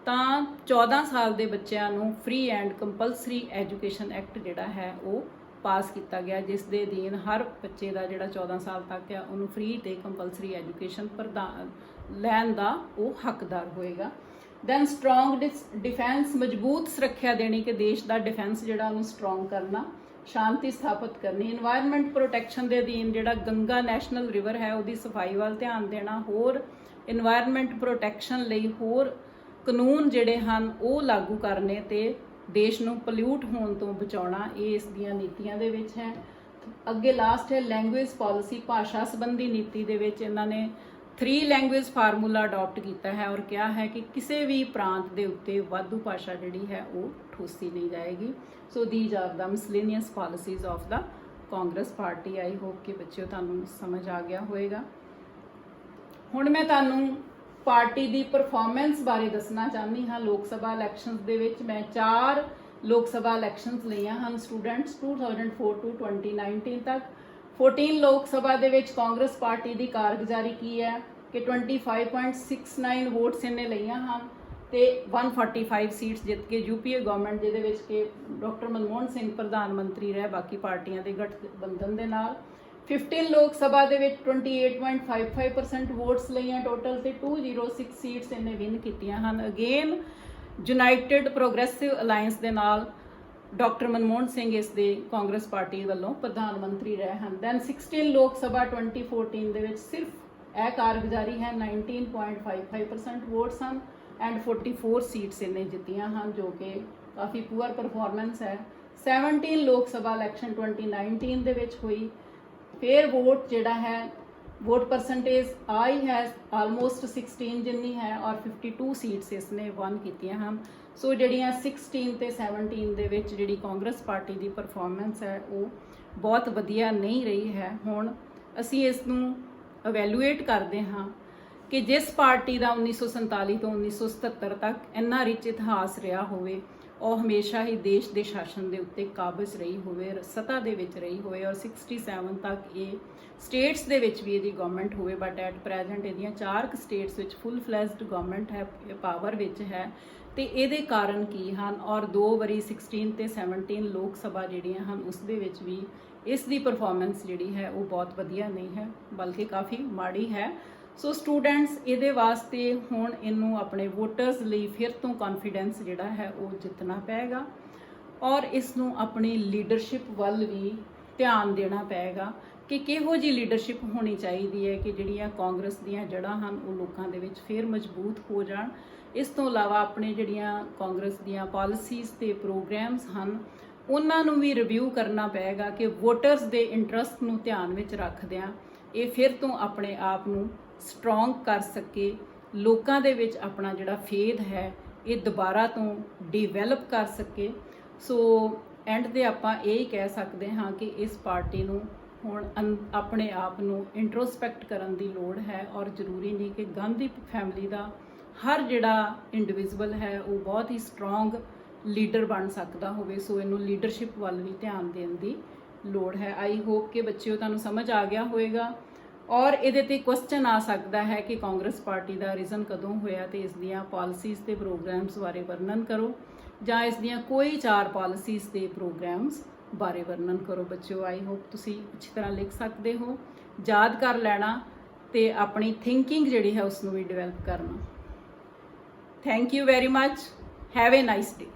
ਤਾਂ 14 ਸਾਲ ਦੇ ਬੱਚਿਆਂ ਨੂੰ free and compulsory education act ਜਿਹੜਾ ਹੈ ਉਹ ਪਾਸ ਕੀਤਾ ਗਿਆ, ਜਿਸ ਦੇ ਅਧੀਨ ਹਰ ਬੱਚੇ ਦਾ ਜਿਹੜਾ 14 ਸਾਲ ਤੱਕ ਆ ਉਹਨੂੰ ਫ੍ਰੀ ਤੇ ਕੰਪਲਸਰੀ ਐਜੂਕੇਸ਼ਨ ਲੈਣ ਦਾ ਉਹ ਹੱਕਦਾਰ ਹੋਏਗਾ। ਦੈਨ ਸਟਰੋਂਗ ਡਿਫੈਂਸ, ਮਜ਼ਬੂਤ ਸੁਰੱਖਿਆ ਦੇਣੀ ਕਿ ਦੇਸ਼ ਦਾ ਡਿਫੈਂਸ ਜਿਹੜਾ ਉਹਨੂੰ ਸਟਰੋਂਗ ਕਰਨਾ, ਸ਼ਾਂਤੀ ਸਥਾਪਿਤ ਕਰਨੀ। ਇਨਵਾਇਰਨਮੈਂਟ ਪ੍ਰੋਟੈਕਸ਼ਨ ਦੇ ਅਧੀਨ ਜਿਹੜਾ ਗੰਗਾ ਨੈਸ਼ਨਲ ਰਿਵਰ ਹੈ ਉਹਦੀ ਸਫਾਈ ਵੱਲ ਧਿਆਨ ਦੇਣਾ, ਹੋਰ ਇਨਵਾਇਰਨਮੈਂਟ ਪ੍ਰੋਟੈਕਸ਼ਨ ਲਈ ਹੋਰ ਕਾਨੂੰਨ ਜਿਹੜੇ ਹਨ ਉਹ ਲਾਗੂ ਕਰਨੇ ਤੇ ਦੇਸ਼ ਨੂੰ ਪੋਲਿਊਟ ਹੋਣ ਤੋਂ ਬਚਾਉਣਾ, ਇਹ ਇਸ ਦੀਆਂ ਨੀਤੀਆਂ ਦੇ ਵਿੱਚ ਹੈ। ਅੱਗੇ ਲਾਸਟ ਹੈ ਲੈਂਗੁਏਜ ਪਾਲਿਸੀ, ਭਾਸ਼ਾ ਸੰਬੰਧੀ ਨੀਤੀ ਦੇ ਵਿੱਚ ਇਹਨਾਂ ਨੇ 3 ਲੈਂਗੁਏਜ ਫਾਰਮੂਲਾ ਅਡਾਪਟ ਕੀਤਾ ਹੈ ਔਰ ਕਿਹਾ ਹੈ ਕਿ ਕਿਸੇ ਵੀ ਪ੍ਰਾਂਤ ਦੇ ਉੱਤੇ ਵਾਧੂ ਭਾਸ਼ਾ ਜਿਹੜੀ ਹੈ ਉਹ ਠੋਸੀ ਨਹੀਂ ਜਾਏਗੀ। So these are the miscellaneous policies of the Congress party. I hope ਕਿ ਬੱਚਿਓ ਤੁਹਾਨੂੰ ਸਮਝ ਆ ਗਿਆ ਹੋਵੇਗਾ। ਹੁਣ ਮੈਂ ਤੁਹਾਨੂੰ ਪਾਰਟੀ ਦੀ ਪਰਫਾਰਮੈਂਸ ਬਾਰੇ ਦੱਸਣਾ ਚਾਹੁੰਦੀ ਹਾਂ। ਲੋਕ ਸਭਾ ਇਲੈਕਸ਼ਨਸ ਦੇ ਵਿੱਚ ਮੈਂ 4 ਲੋਕ ਸਭਾ ਇਲੈਕਸ਼ਨਸ ਲਈਆਂ ਹਨ ਸਟੂਡੈਂਟਸ 2004 to 2019 ਤੱਕ। 14 ਲੋਕ ਸਭਾ ਦੇ ਵਿੱਚ ਕਾਂਗਰਸ ਪਾਰਟੀ ਦੀ ਕਾਰਗੁਜ਼ਾਰੀ ਕੀ ਹੈ ਕਿ 25.69 ਵੋਟਸ ਇਹਨੇ ਲਈਆਂ ਹਨ ਤੇ 145 ਸੀਟਸ ਜਿੱਤ ਕੇ ਯੂਪੀਏ ਗਵਰਨਮੈਂਟ, ਜਿਹਦੇ ਵਿੱਚ ਕਿ ਡਾਕਟਰ ਮਨਮੋਹਨ ਸਿੰਘ ਪ੍ਰਧਾਨ ਮੰਤਰੀ ਰਹੇ ਬਾਕੀ ਪਾਰਟੀਆਂ ਦੇ ਗਠਬੰਧਨ ਦੇ ਨਾਲ। 15 ਲੋਕ ਸਭਾ ਦੇ ਵਿੱਚ 28.55% ਵੋਟਸ ਲਈਆਂ ਟੋਟਲ ਤੇ 206 ਸੀਟਸ ਇਹਨੇ ਵਿਨ ਕੀਤੀਆਂ ਹਨ। ਅਗੇਨ ਯੂਨਾਈਟਿਡ ਪ੍ਰੋਗਰੈਸਿਵ ਅਲਾਈਅੰਸ ਦੇ ਨਾਲ ਡਾਕਟਰ ਮਨਮੋਹਨ ਸਿੰਘ ਇਸ ਦੇ ਕਾਂਗਰਸ ਪਾਰਟੀ ਵੱਲੋਂ ਪ੍ਰਧਾਨ ਮੰਤਰੀ ਰਹੇ ਹਨ। ਦੈਨ 16 ਲੋਕ ਸਭਾ 2014 ਦੇ ਵਿੱਚ ਸਿਰਫ ਇਹ ਕਾਰਗੁਜ਼ਾਰੀ ਹੈ 19.55% ਵੋਟਸ ਹਨ ਐਂਡ 44 ਸੀਟਸ ਇਹਨੇ ਜਿੱਤੀਆਂ ਹਨ, ਜੋ ਕਿ ਕਾਫੀ ਪੂਅਰ ਪਰਫਾਰਮੈਂਸ ਹੈ। 17 ਲੋਕ ਸਭਾ ਇਲੈਕਸ਼ਨ 2019 ਦੇ ਵਿੱਚ ਹੋਈ, ਫਿਰ ਵੋਟ ਜਿਹੜਾ ਹੈ ਵੋਟ ਪਰਸੈਂਟੇਜ ਆਈ ਹੈ ਆਲਮੋਸਟ 16 ਜਿੰਨੀ ਹੈ ਔਰ 52 ਸੀਟਸ ਇਸਨੇ ਵਨ ਕੀਤੀਆਂ ਹਨ। ਸੋ ਜਿਹੜੀਆਂ 16 ਤੇ 17 ਦੇ ਵਿੱਚ ਜਿਹੜੀ ਕਾਂਗਰਸ ਪਾਰਟੀ ਦੀ ਪਰਫਾਰਮੈਂਸ ਹੈ ਉਹ ਬਹੁਤ ਵਧੀਆ ਨਹੀਂ ਰਹੀ ਹੈ। ਹੁਣ ਅਸੀਂ ਇਸ ਨੂੰ ਇਵੈਲੂਏਟ ਕਰਦੇ ਹਾਂ ਕਿ ਜਿਸ ਪਾਰਟੀ ਦਾ 1947 ਤੋਂ 1977 ਤੱਕ ਇੰਨਾ ਰਿਚ ਇਤਿਹਾਸ ਰਿਹਾ ਹੋਵੇ, ਉਹ ਹਮੇਸ਼ਾ ਹੀ ਦੇਸ਼ ਦੇ ਸ਼ਾਸਨ ਦੇ ਉੱਤੇ ਕਾਬਜ਼ ਰਹੀ ਹੋਵੇ, ਸੱਤਾ ਦੇ ਵਿੱਚ ਰਹੀ ਹੋਵੇ ਔਰ 67 ਤੱਕ ਇਹ ਸਟੇਟਸ ਦੇ ਵਿੱਚ ਵੀ ਇਹਦੀ ਗਵਰਨਮੈਂਟ ਹੋਵੇ। ਬਟ ਐਟ ਪ੍ਰੈਜ਼ੈਂਟ ਇਹਦੀਆਂ 4 ਸਟੇਟਸ ਵਿੱਚ ਫੁੱਲ ਫਲੈਜਡ ਗਵਰਨਮੈਂਟ ਹੈ, ਪਾਵਰ ਵਿੱਚ ਹੈ। ਤੇ ਇਹਦੇ ਕਾਰਨ ਕੀ ਹਨ ਔਰ 2 ਵਾਰੀ 16 ਤੇ 17 ਲੋਕ ਸਭਾ ਜਿਹੜੀਆਂ ਹਨ ਉਸ ਦੇ ਵਿੱਚ ਵੀ ਇਸ ਦੀ ਪਰਫਾਰਮੈਂਸ ਜਿਹੜੀ ਹੈ ਉਹ ਬਹੁਤ ਵਧੀਆ ਨਹੀਂ ਹੈ, ਬਲਕਿ ਕਾਫੀ ਮਾੜੀ ਹੈ। ਸੋ ਸਟੂਡੈਂਟਸ ਇਹਦੇ ਵਾਸਤੇ ਹੁਣ ਇਹਨੂੰ ਆਪਣੇ ਵੋਟਰਸ ਲਈ ਫਿਰ ਤੋਂ ਕੌਨਫੀਡੈਂਸ ਜਿਹੜਾ ਹੈ ਉਹ ਜਿੱਤਣਾ ਪਏਗਾ ਔਰ ਇਸ ਨੂੰ ਆਪਣੀ ਲੀਡਰਸ਼ਿਪ ਵੱਲ ਵੀ ਧਿਆਨ ਦੇਣਾ ਪਏਗਾ ਕਿ ਕਿਹੋ ਜਿਹੀ ਲੀਡਰਸ਼ਿਪ ਹੋਣੀ ਚਾਹੀਦੀ ਹੈ ਕਿ ਜਿਹੜੀਆਂ ਕਾਂਗਰਸ ਦੀਆਂ ਜੜ੍ਹਾਂ ਹਨ ਉਹ ਲੋਕਾਂ ਦੇ ਵਿੱਚ ਫਿਰ ਮਜ਼ਬੂਤ ਹੋ ਜਾਣ। ਇਸ ਤੋਂ ਇਲਾਵਾ ਆਪਣੇ ਜਿਹੜੀਆਂ ਕਾਂਗਰਸ ਦੀਆਂ ਪਾਲਿਸੀਜ਼ ਤੇ ਪ੍ਰੋਗਰਾਮਸ ਹਨ ਉਹਨਾਂ ਨੂੰ ਵੀ ਰਿਵਿਊ ਕਰਨਾ ਪਏਗਾ ਕਿ ਵੋਟਰਸ ਦੇ ਇੰਟਰਸਟ ਨੂੰ ਧਿਆਨ ਵਿੱਚ ਰੱਖਦਿਆਂ ਇਹ ਫਿਰ ਤੋਂ ਆਪਣੇ ਆਪ ਨੂੰ ਸਟਰੋਂਗ ਕਰ ਸਕੇ, ਲੋਕਾਂ ਦੇ ਵਿੱਚ ਆਪਣਾ ਜਿਹੜਾ ਫੇਥ ਹੈ ਇਹ ਦੁਬਾਰਾ ਤੋਂ ਡਿਵੈਲਪ ਕਰ ਸਕੇ। ਸੋ ਐਂਡ ਤੇ ਆਪਾਂ ਇਹ ਕਹਿ ਸਕਦੇ ਹਾਂ ਕਿ ਇਸ ਪਾਰਟੀ ਨੂੰ ਹੁਣ ਆਪਣੇ ਆਪ ਨੂੰ ਇੰਟਰੋਸਪੈਕਟ ਕਰਨ ਦੀ ਲੋੜ ਹੈ ਔਰ ਜ਼ਰੂਰੀ ਨਹੀਂ ਕਿ ਗਾਂਧੀ ਫੈਮਿਲੀ ਦਾ ਹਰ ਜਿਹੜਾ ਇੰਡੀਵਿਜੂਅਲ ਹੈ ਉਹ ਬਹੁਤ ਹੀ ਸਟਰੋਂਗ ਲੀਡਰ ਬਣ ਸਕਦਾ ਹੋਵੇ। ਸੋ ਇਹਨੂੰ ਲੀਡਰਸ਼ਿਪ ਵੱਲ ਵੀ ਧਿਆਨ ਦੇਣ ਦੀ ਲੋੜ ਹੈ। ਆਈ ਹੋਪ ਕਿ ਬੱਚਿਓ ਤੁਹਾਨੂੰ ਸਮਝ ਆ ਗਿਆ ਹੋਵੇਗਾ ਔਰ ਇਹਦੇ ਤੇ ਕੁਐਸਚਨ ਆ ਸਕਦਾ ਹੈ ਕਿ ਕਾਂਗਰਸ ਪਾਰਟੀ ਦਾ ਰੀਜ਼ਨ ਕਦੋਂ ਹੋਇਆ ਤੇ ਇਸ ਦੀਆਂ ਪਾਲਿਸੀਜ਼ ਤੇ ਪ੍ਰੋਗਰਾਮਸ ਬਾਰੇ ਵਰਣਨ ਕਰੋ ਜਾਂ ਇਸ ਦੀਆਂ ਕੋਈ 4 ਪਾਲਿਸੀਜ਼ ਤੇ ਪ੍ਰੋਗਰਾਮਸ ਬਾਰੇ ਵਰਣਨ ਕਰੋ। ਬੱਚਿਓ ਆਈ ਹੋਪ ਤੁਸੀਂ ਅੱਛੀ ਤਰ੍ਹਾਂ ਲਿਖ ਸਕਦੇ ਹੋ, ਯਾਦ ਕਰ ਲੈਣਾ ਤੇ ਆਪਣੀ ਥਿੰਕਿੰਗ ਜਿਹੜੀ ਹੈ ਉਸ ਨੂੰ ਵੀ ਡਿਵੈਲਪ ਕਰਨਾ। Thank you very much. Have A nice day.